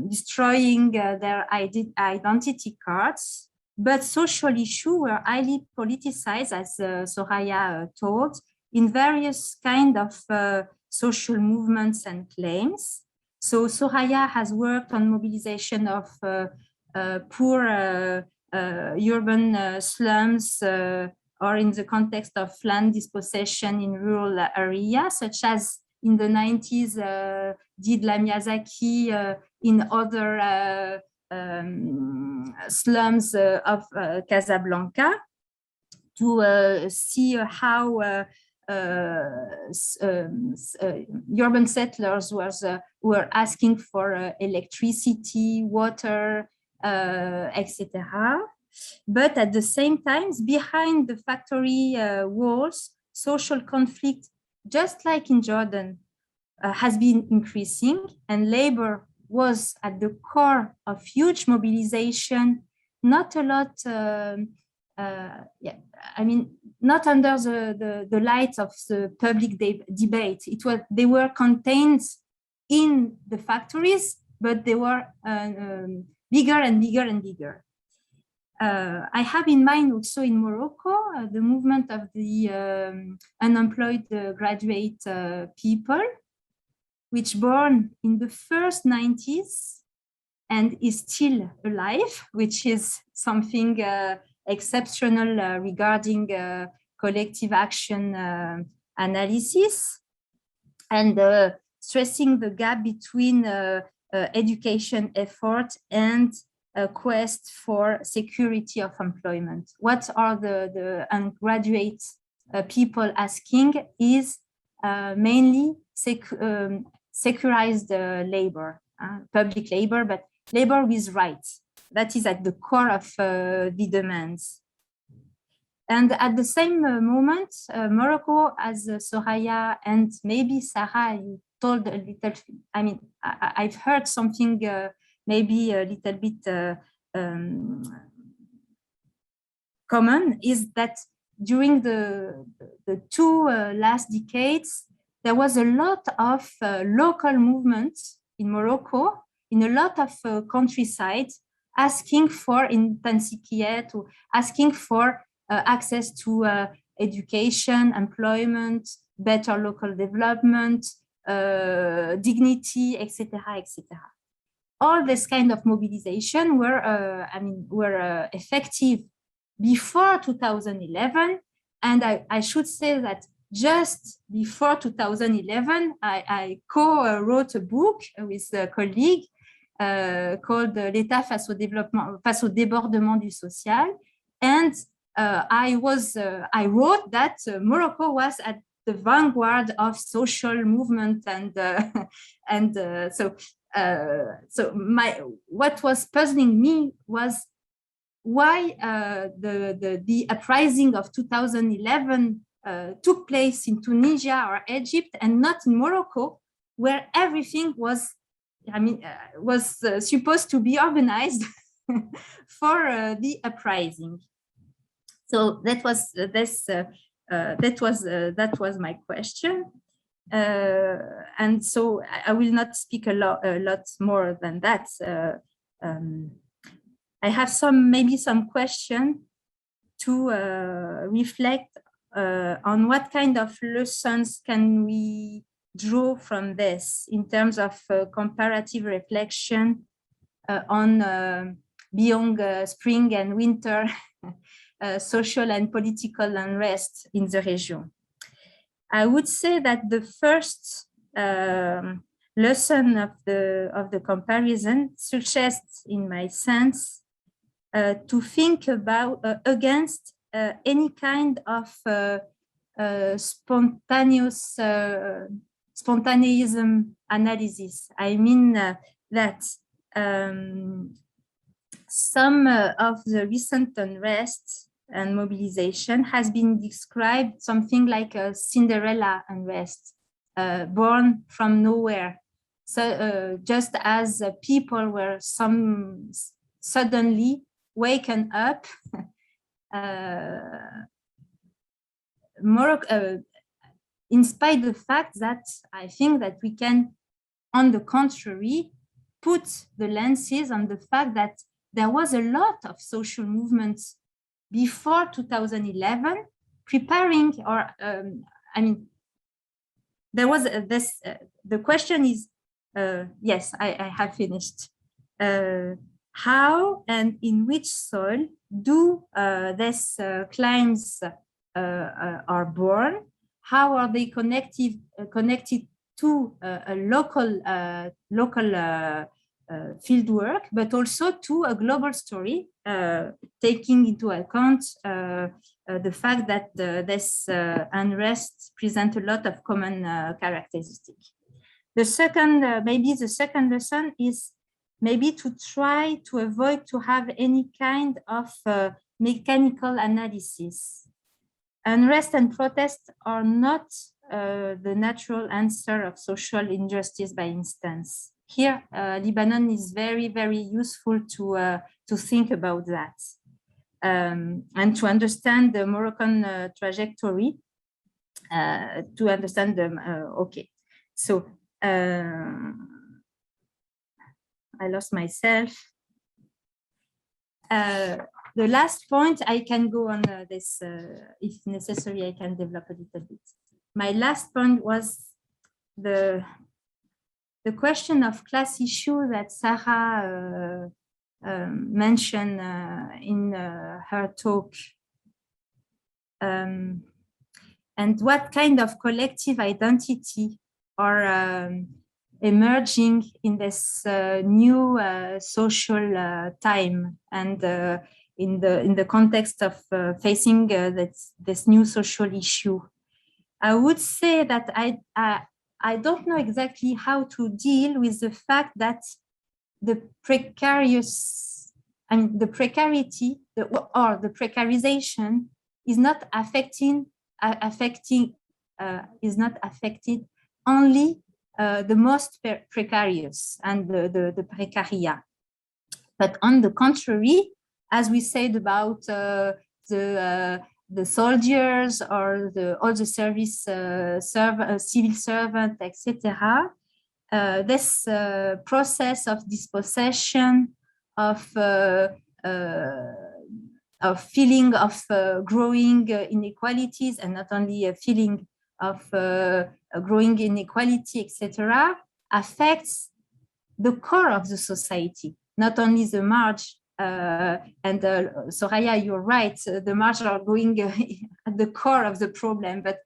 destroying their identity cards, but social issues were highly politicized, as Soraya told, in various kind of social movements and claims. So Soraya has worked on mobilization of poor urban slums or in the context of land dispossession in rural areas, such as in the 90s did La Miyazaki in other slums of Casablanca, to see how urban settlers were asking for electricity, water, etc. But at the same time, behind the factory walls, social conflict, just like in Jordan, has been increasing, and labor was at the core of huge mobilization. Not a lot, I mean, not under the light of the public debate. They were contained in the factories, but they were bigger and bigger and bigger. I have in mind also in Morocco the movement of the unemployed graduate people, which born in the first 90s and is still alive, which is something exceptional regarding collective action analysis, and stressing the gap between education effort and a quest for security of employment. What are the undergraduate people asking is mainly securized labor, public labor, but labor with rights. That is at the core of the demands. And at the same moment, Morocco, as Soraya and maybe Sarah, you told a little, I mean, I've heard something maybe a little bit common, is that during the two last decades, there was a lot of local movements in Morocco, in a lot of countryside, asking for asking for access to education, employment, better local development, dignity, etc., etc. All this kind of mobilization were effective before 2011, and I should say that just before 2011, I co-wrote a book with a colleague called L'État face au débordement du social, and I wrote that Morocco was at the vanguard of social movement, and what was puzzling me was why the uprising of 2011 took place in Tunisia or Egypt and not in Morocco, where everything was supposed to be organized for the uprising. So that was my question, and so I will not speak a lot more than that. I have maybe some question to reflect on what kind of lessons can we draw from this in terms of comparative reflection on beyond spring and winter social and political unrest in the region. I would say that the first lesson of the comparison suggests, in my sense, to think about against any kind of spontaneism analysis. I mean that some of the recent unrest and mobilization has been described something like a Cinderella unrest, born from nowhere. So just as people were suddenly waken up, in spite of the fact that I think that we can, on the contrary, put the lenses on the fact that there was a lot of social movements before 2011 preparing, or there was this, the question is, yes, I have finished. How and in which soil do these claims are born? How are they connected to a local fieldwork, but also to a global story, taking into account the fact that this unrest presents a lot of common characteristics. The second, maybe the second lesson is maybe to try to avoid to have any kind of mechanical analysis. Unrest and protest are not the natural answer of social injustice, by instance. Here, Lebanon is very, very useful to think about that and to understand the Moroccan trajectory, to understand them. Okay, so I lost myself. The last point, I can go on this, if necessary, I can develop a little bit. My last point was the question of class issue that Sarah mentioned in her talk. And what kind of collective identity are emerging in this new social time, and in the context of facing this new social issue. I would say that I don't know exactly how to deal with the fact that the precarious, the precarity or the precarization is not affected only the most precarious and the precariat. But on the contrary, as we said about the soldiers or all the service civil servant, etc., this process of dispossession, of feeling of growing inequalities, and not only a feeling of growing inequality, etc., affects the core of the society, not only the margin. Soraya, you're right, the margins are going at the core of the problem, but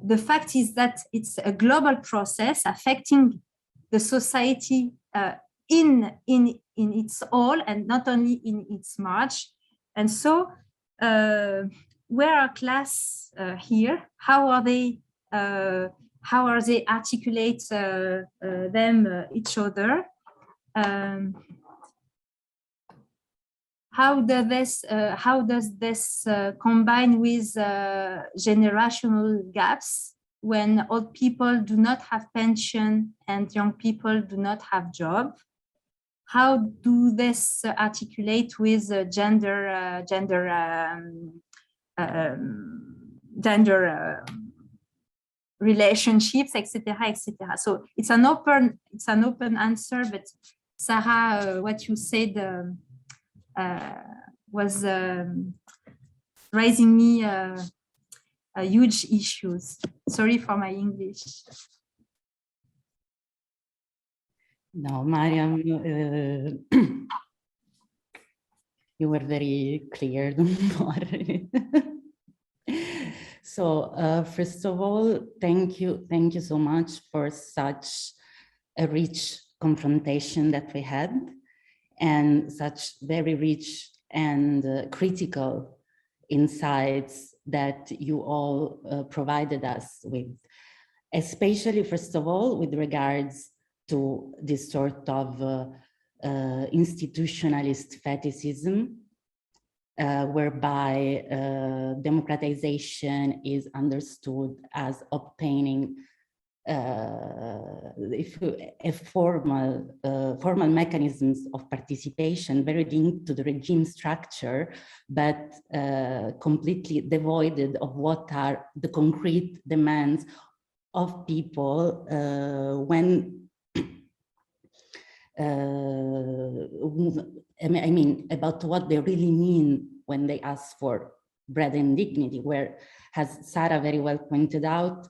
the fact is that it's a global process affecting the society in its all and not only in its margin. And so where are class here? How are they articulate them each other? How does this combine with generational gaps when old people do not have pension and young people do not have job? How do this articulate with gender relationships, etc., etc.? So it's an open answer, but Sarah, what you said was raising me huge issues. Sorry for my English. No, Myriam, you were very clear, don't worry. So first of all, thank you so much for such a rich confrontation that we had, and such very rich and critical insights that you all provided us with, especially first of all with regards to this sort of institutionalist fetishism, whereby democratization is understood as obtaining formal mechanisms of participation very linked to the regime structure, but completely devoid of what are the concrete demands of people when I mean, about what they really mean when they ask for bread and dignity, where, as Sarah very well pointed out,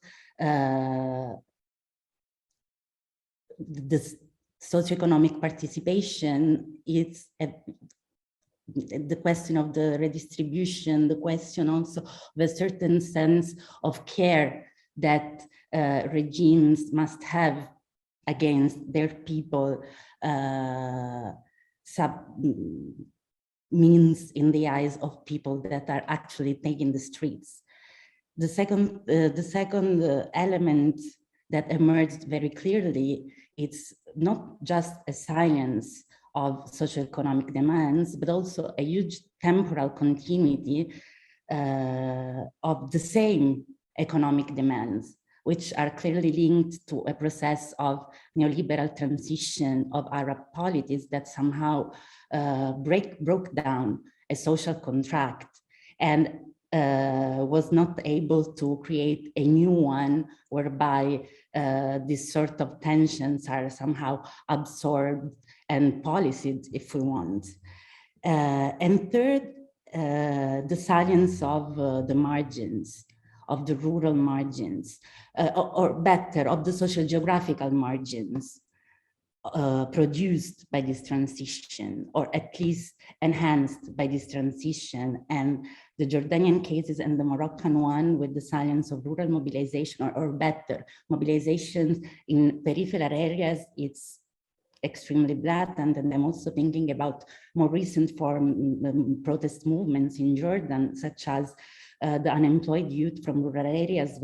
this socioeconomic participation is the question of the redistribution, the question also of a certain sense of care that regimes must have against their people, means in the eyes of people that are actually taking the streets. The second element that emerged very clearly, it's not just a science of socioeconomic demands, but also a huge temporal continuity of the same economic demands, which are clearly linked to a process of neoliberal transition of Arab polities that somehow broke down a social contract and was not able to create a new one whereby these sort of tensions are somehow absorbed and policed, if we want. And third, the science of the margins, of the rural margins, or better, of the social geographical margins produced by this transition, or at least enhanced by this transition. And the Jordanian cases and the Moroccan one with the science of rural mobilization, or better, mobilizations in peripheral areas, it's extremely blatant. And I'm also thinking about more recent protest movements in Jordan, such as the unemployed youth from rural areas,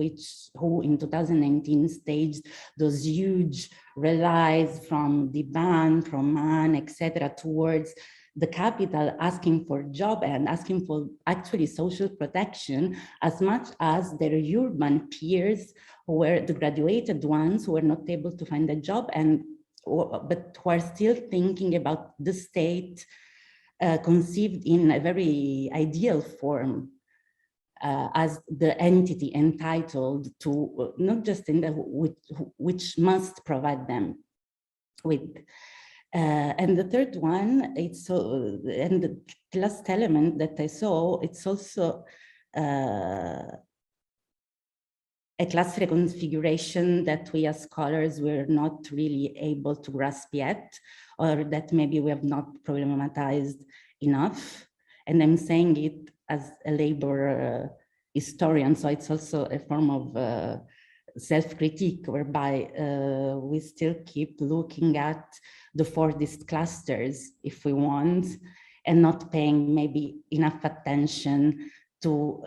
who in 2019 staged those huge rallies from the ban, from Man, etc., towards the capital, asking for job and asking for actually social protection, as much as their urban peers, who were the graduated ones, who were not able to find a job, but who are still thinking about the state conceived in a very ideal form, as the entity entitled to, not just in the, which must provide them with. And the third one, it's so, and the last element that I saw, it's also a class reconfiguration that we as scholars were not really able to grasp yet, or that maybe we have not problematized enough. And I'm saying it as a labor historian, so it's also a form of self-critique, whereby we still keep looking at the Fordist clusters, if we want, and not paying maybe enough attention to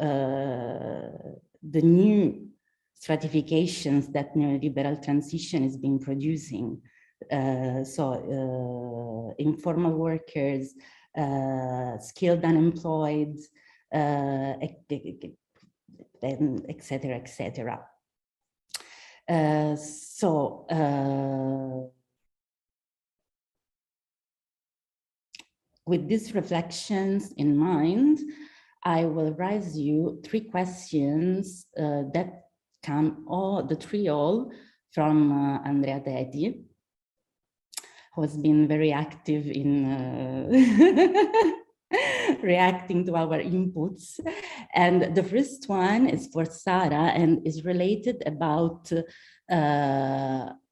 the new stratifications that neoliberal transition has been producing. Informal workers, skilled unemployed, et cetera, et cetera. With these reflections in mind, I will raise you three questions that come the trio from Andrea Teti, who has been very active in reacting to our inputs. And the first one is for Sara and is related about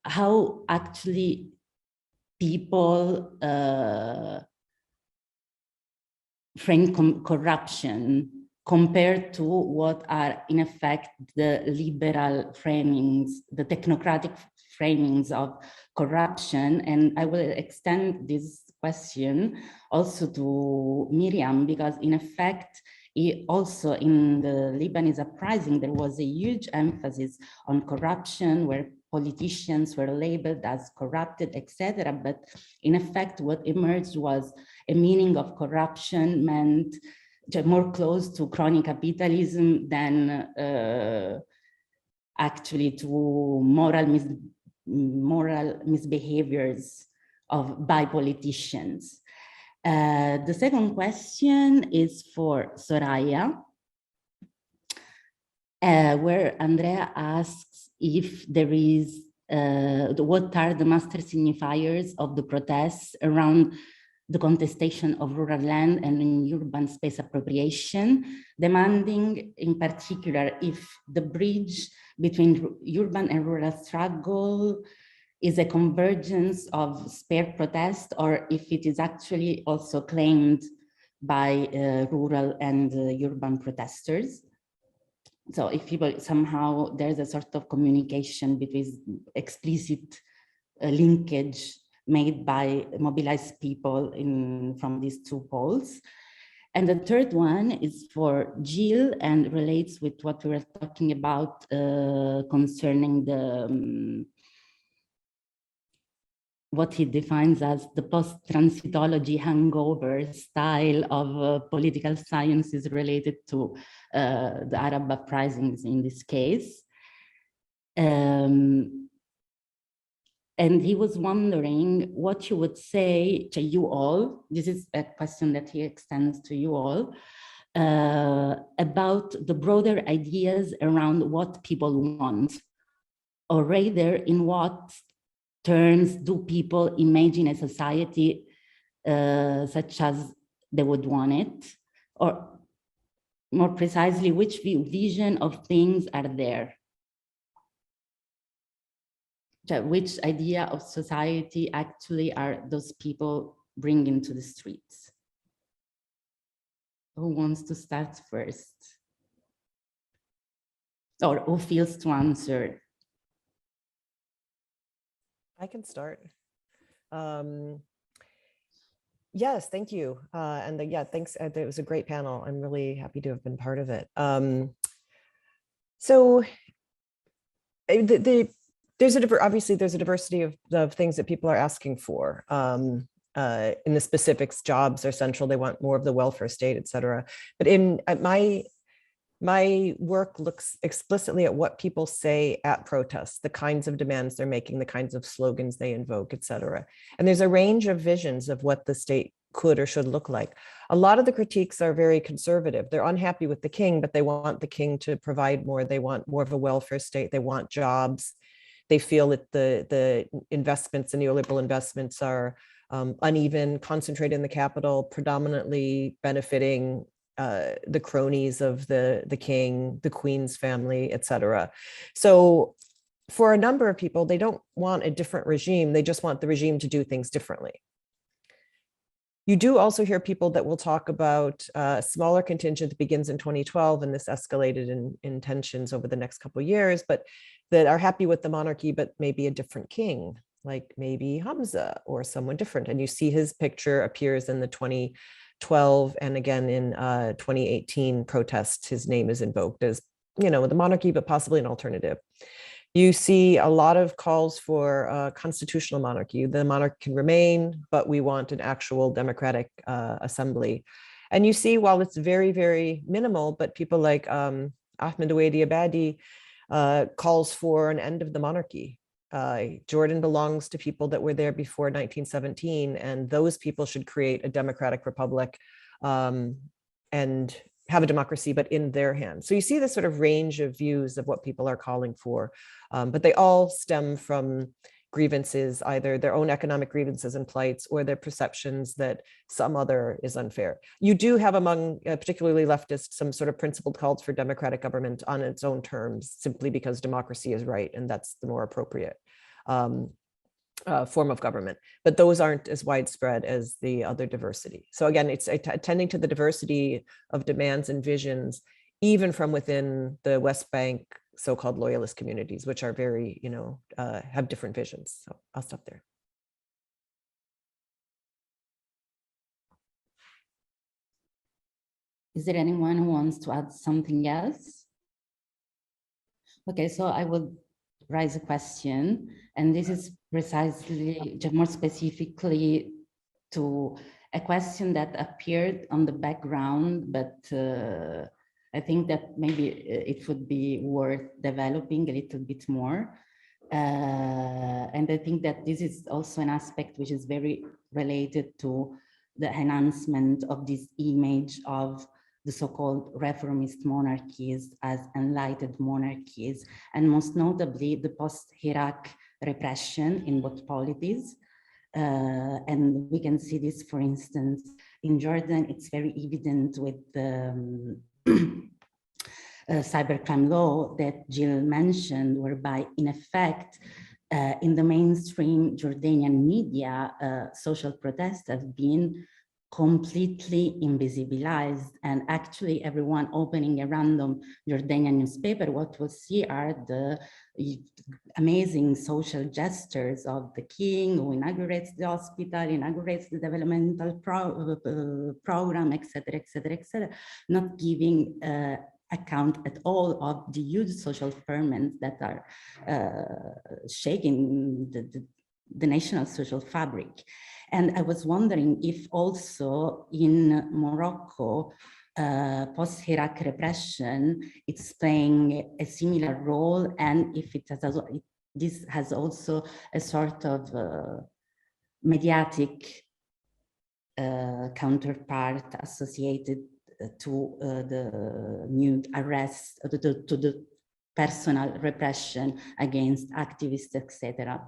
how actually people frame corruption compared to what are in effect the liberal framings, the technocratic framings of corruption. And I will extend this question also to Myriam, because in effect, also in the Lebanese uprising, there was a huge emphasis on corruption, where politicians were labeled as corrupted, etc. But in effect, what emerged was a meaning of corruption meant more close to crony capitalism than actually to moral misbehaviors by politicians. The second question is for Soraya, where Andrea asks if there is, what are the master signifiers of the protests around the contestation of rural land and in urban space appropriation, demanding in particular if the bridge between urban and rural struggle is a convergence of spare protest, or if it is actually also claimed by rural and urban protesters. So if people somehow, there's a sort of communication between explicit linkage made by mobilized people from these two poles. And the third one is for Jill and relates with what we were talking about concerning the what he defines as the post-transitology hangover style of political sciences related to the Arab uprisings in this case. And he was wondering what you would say to you all, this is a question that he extends to you all, about the broader ideas around what people want, or rather in what terms do people imagine a society such as they would want it, or more precisely, which vision of things are there? Which idea of society actually are those people bringing to the streets? Who wants to start first? Or who feels to answer? I can start. Yes, thank you. Yeah, thanks. It was a great panel. I'm really happy to have been part of it. Obviously there's a diversity of things that people are asking for. In the specifics, jobs are central. They want more of the welfare state, et cetera. But my work looks explicitly at what people say at protests, the kinds of demands they're making, the kinds of slogans they invoke, et cetera. And there's a range of visions of what the state could or should look like. A lot of the critiques are very conservative. They're unhappy with the king, but they want the king to provide more. They want more of a welfare state. They want jobs. They feel that the investments, the neoliberal investments are uneven, concentrated in the capital, predominantly benefiting the cronies of the king, the queen's family, etc. So for a number of people, they don't want a different regime. They just want the regime to do things differently. You do also hear people that will talk about a smaller contingent that begins in 2012, and this escalated in tensions over the next couple of years, but that are happy with the monarchy, but maybe a different king, like maybe Hamza or someone different. And you see his picture appears in the 2012 and again in 2018 protests. His name is invoked as, you know, the monarchy, but possibly an alternative. You see a lot of calls for constitutional monarchy. The monarch can remain, but we want an actual democratic assembly. And you see, while it's very, very minimal, but people like Ahmed Ouaidi Abadi calls for an end of the monarchy. Jordan belongs to people that were there before 1917, and those people should create a democratic republic and have a democracy, but in their hands. So you see this sort of range of views of what people are calling for, but they all stem from grievances, either their own economic grievances and plights, or their perceptions that some other is unfair. You do have among particularly leftists some sort of principled calls for democratic government on its own terms, simply because democracy is right and that's the more appropriate form of government, but those aren't as widespread as the other diversity. So again, it's attending to the diversity of demands and visions, even from within the West Bank so-called loyalist communities, which are very, you know, have different visions. So I'll stop there. Is there anyone who wants to add something else? Okay, so I will raise a question, and this is precisely, more specifically, to a question that appeared on the background, but I think that maybe it would be worth developing a little bit more. And I think that this is also an aspect which is very related to the enhancement of this image of the so-called reformist monarchies as enlightened monarchies, and most notably the post-Iraq repression in both polities. And we can see this, for instance, in Jordan. It's very evident with the cybercrime law that Jill mentioned, whereby in effect, in the mainstream Jordanian media, social protests have been completely invisibilized, and actually everyone opening a random Jordanian newspaper, what we'll see are the amazing social gestures of the king who inaugurates the hospital, inaugurates the developmental program, etc., etc., etc., not giving account at all of the huge social ferments that are shaking the national social fabric. And I was wondering if also in Morocco, post-Iraq repression, it's playing a similar role, and if it has also, this has also a sort of mediatic counterpart associated to the new arrest, to the personal repression against activists, etc.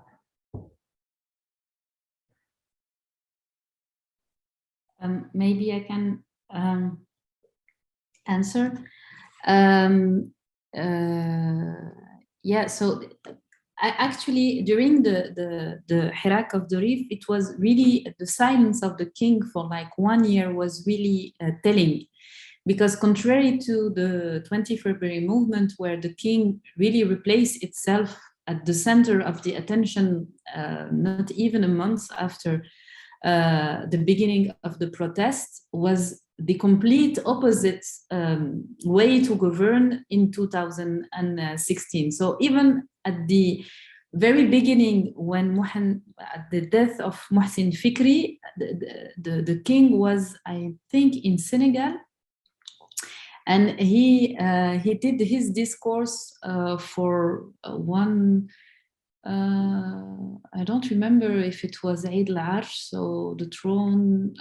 Maybe I can answer. Yeah, so I actually, during the Hirak of the Rif, it was really the silence of the king for like 1 year was really telling, because contrary to the 20th February movement, where the king really replaced itself at the center of the attention, not even a month after the beginning of the protest, was the complete opposite way to govern in 2016. So even at the very beginning, when at the death of Mohsin Fikri, the king was, I think, in Senegal, and he did his discourse for one. I don't remember if it was Eid al-Arsh, so the throne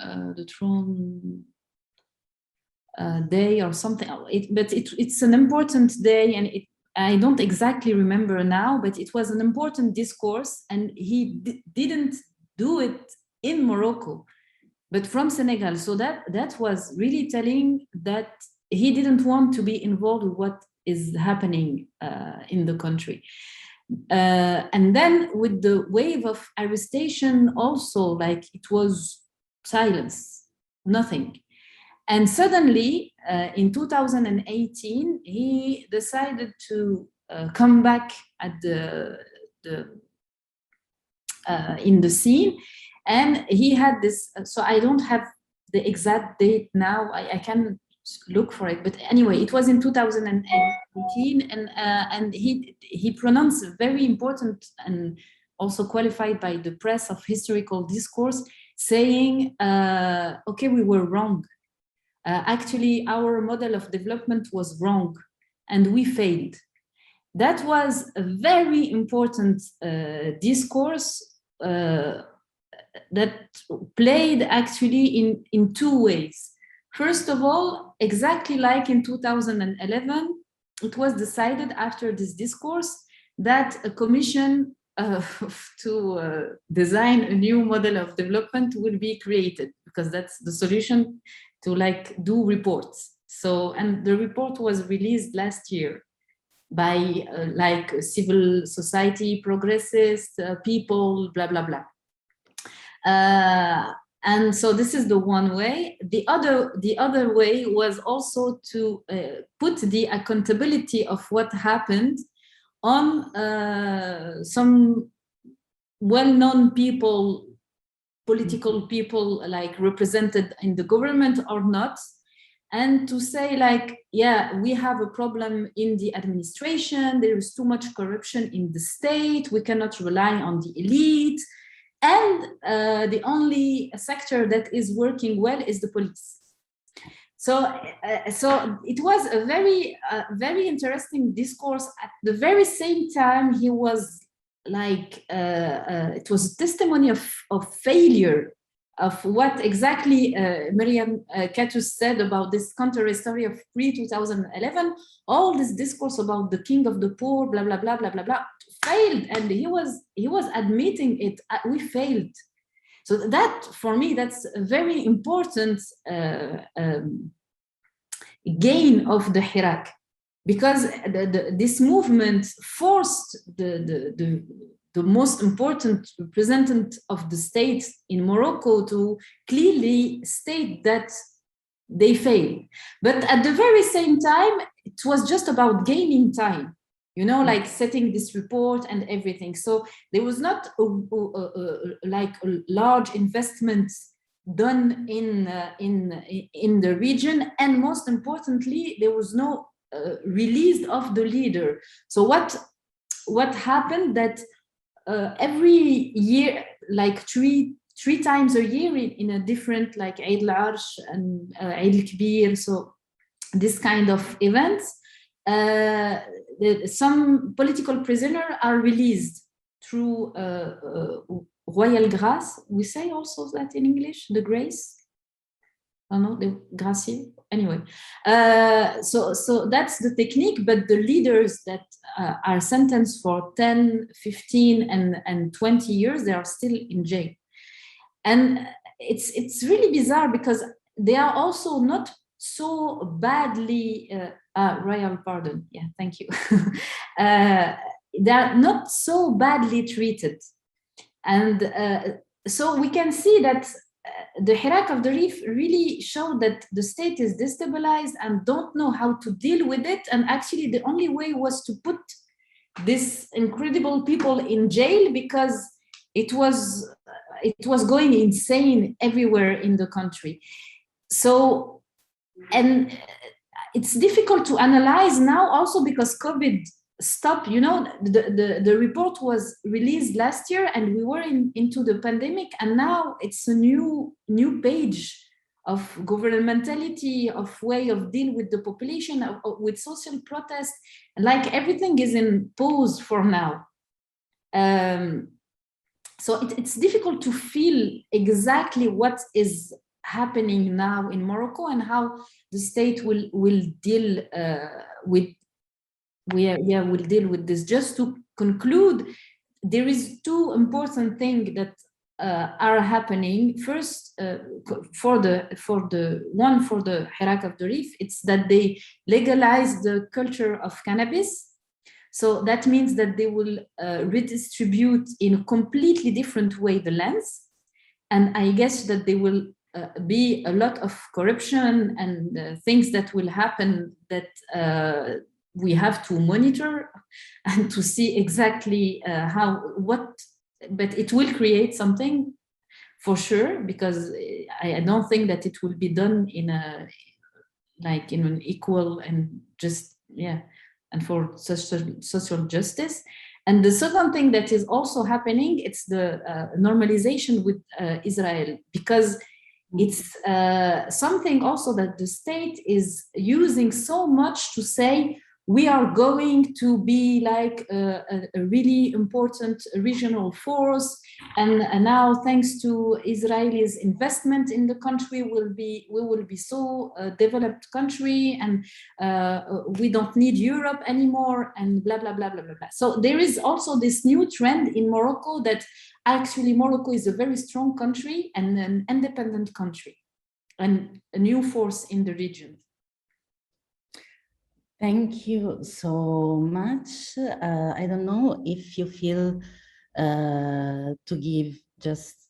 day or something. But it's an important day, and I don't exactly remember now, but it was an important discourse, and he didn't do it in Morocco. but from Senegal. So that was really telling that he didn't want to be involved with what is happening in the country. And then with the wave of arrestation also, like it was silence, nothing. And suddenly in 2018, he decided to come back at in the scene. And he had this, so I don't have the exact date now, I can look for it, but anyway, it was in 2018, and he pronounced a very important and also qualified by the press of historical discourse, saying, okay, we were wrong. Actually, our model of development was wrong, and we failed. That was a very important discourse that played actually in two ways. First of all, exactly like in 2011, it was decided after this discourse that a commission to design a new model of development will be created, because that's the solution to like do reports. So, and the report was released last year by like civil society, progressists, people, blah, blah, blah. And so this is the one way. The other way was also to put the accountability of what happened on some well-known people, political people, like represented in the government or not, and to say like, yeah, we have a problem in the administration, there is too much corruption in the state, we cannot rely on the elite, and the only sector that is working well is the police. So it was a very interesting discourse. At the very same time, he was like, it was a testimony of failure of what exactly Myriam Catusse said about this contemporary story of pre-2011, all this discourse about the king of the poor, blah, blah, blah, blah, blah, blah, failed. And he was admitting it, we failed. So that, for me, that's a very important gain of the Hirak, because this movement forced the most important representative of the state in Morocco to clearly state that they failed. But at the very same time, it was just about gaining time, you know, like setting this report and everything. So there was not like a large investment done in the region, and most importantly, there was no release of the leader. So what happened that every year, like three times a year in a different, like Eid al-Arsh and Eid al-Kabir, so this kind of events, some political prisoners are released through royal grace. We say also that in English, the grace. I don't know, the gracier. Anyway, so that's the technique, but the leaders that are sentenced for 10, 15, and 20 years, they are still in jail. And it's really bizarre because they are also not so badly, royal pardon, yeah, thank you. They are not so badly treated. And so we can see that the Hirak of the Reef really showed that the state is destabilized and don't know how to deal with it. And actually the only way was to put these incredible people in jail, because it was going insane everywhere in the country. So, and it's difficult to analyze now also because COVID stopped, you know, the report was released last year and we were into the pandemic, and now it's a new page of governmentality, of way of dealing with the population, with social protest, like everything is in pause for now. So it's difficult to feel exactly what is happening now in Morocco and how the state will deal with this. Just to conclude, there is two important things that are happening. First, for the Hirak of the Reef, it's that they legalize the culture of cannabis. So that means that they will redistribute in a completely different way the lands. And I guess that there will be a lot of corruption and things that will happen that we have to monitor and to see exactly but it will create something for sure, because I don't think that it will be done in an equal and just, and for social justice. And the second thing that is also happening, it's the normalization with Israel, because it's something also that the state is using so much to say, we are going to be like a really important regional force, and now thanks to Israelis' investment in the country, we will be so developed country, and we don't need Europe anymore, and blah blah blah blah blah blah. So there is also this new trend in Morocco that actually Morocco is a very strong country and an independent country, and a new force in the region. Thank you so much. I don't know if you feel to give just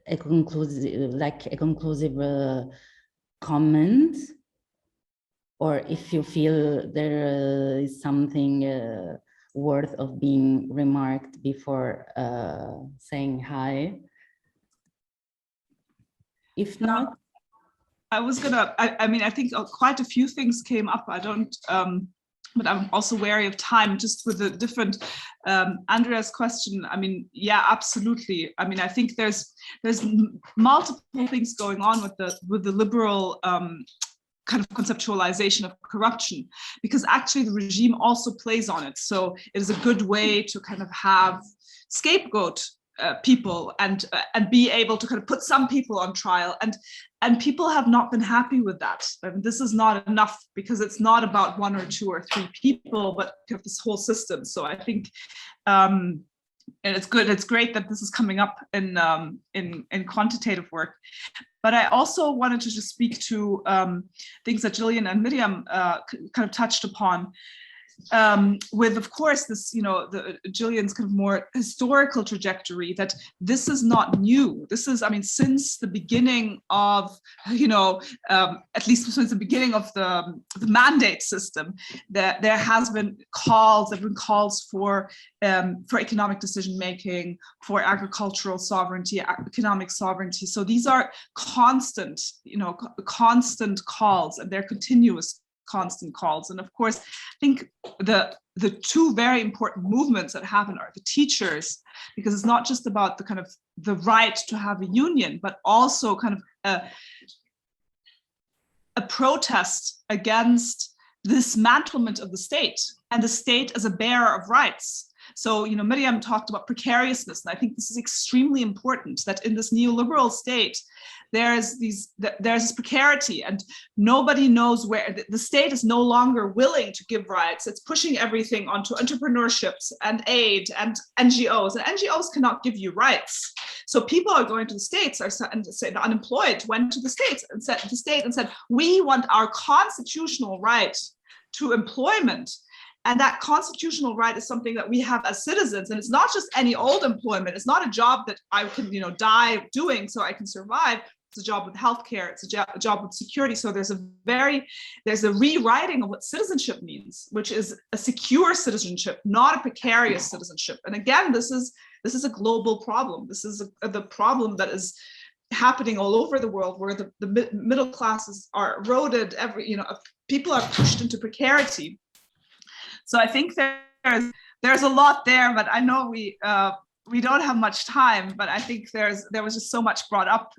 a conclusive comment, or if you feel there is something worth of being remarked before saying hi. If not, I was gonna, I mean, I think quite a few things came up. I don't, but I'm also wary of time, just with the different, Andrea's question. I mean, yeah, absolutely. I mean, I think there's multiple things going on with the liberal kind of conceptualization of corruption, because actually the regime also plays on it. So it is a good way to kind of have scapegoat people and be able to kind of put some people on trial, and people have not been happy with that. I mean, this is not enough, because it's not about 1 or 2 or 3 people, but you have this whole system. So I think, and it's good. It's great that this is coming up in quantitative work. But I also wanted to just speak to things that Jillian and Myriam kind of touched upon. With, of course, this, Jillian's kind of more historical trajectory, that this is not new. This is, I mean, since the beginning of, at least since the beginning of the mandate system, that there has been calls for economic decision making, for agricultural sovereignty, economic sovereignty. So these are constant calls, and they're continuous constant calls. And of course, I think the 2 very important movements that happen are the teachers, because it's not just about the kind of the right to have a union, but also kind of a protest against the dismantlement of the state, and the state as a bearer of rights. So, Myriam talked about precariousness, and I think this is extremely important, that in this neoliberal state, there's this precarity, and nobody knows where. The state is no longer willing to give rights. It's pushing everything onto entrepreneurships and aid and NGOs, and NGOs cannot give you rights. So people are going to the states, unemployed, went to the states and said, we want our constitutional right to employment. And that constitutional right is something that we have as citizens. And it's not just any old employment. It's not a job that I can, die doing so I can survive. It's a job with healthcare. It's a job with security. So there's a rewriting of what citizenship means, which is a secure citizenship, not a precarious citizenship. And again, this is a global problem. This is the problem that is happening all over the world, where the middle classes are eroded. People are pushed into precarity. So I think there's a lot there, but I know we don't have much time. But I think there was just so much brought up.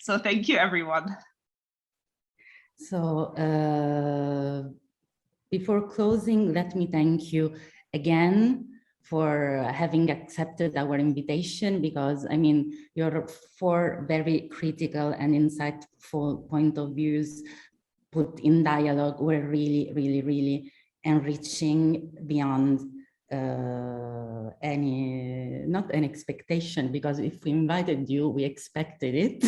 So thank you, everyone. So before closing, let me thank you again for having accepted our invitation, because I mean, your 4 very critical and insightful point of views put in dialogue were really, really, really enriching beyond not an expectation, because if we invited you, we expected it.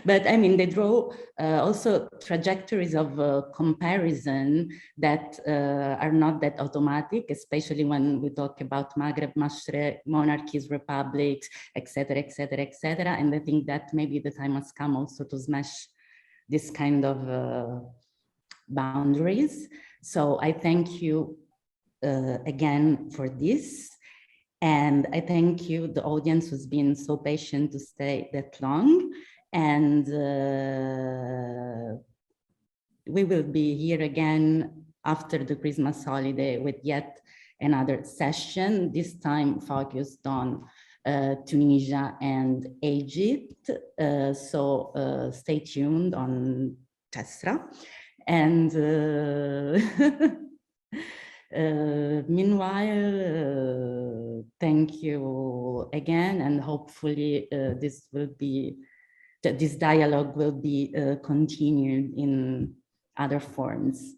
But I mean, they draw also trajectories of comparison that are not that automatic, especially when we talk about Maghreb, Mashrek, monarchies, republics, etc., etc., etc. And I think that maybe the time has come also to smash this kind of boundaries. So I thank you again for this. And I thank you, the audience, who's been so patient to stay that long. And we will be here again after the Christmas holiday with yet another session, this time focused on Tunisia and Egypt. So stay tuned on Tesra. And meanwhile, thank you again, and hopefully this dialogue will be continued in other forms.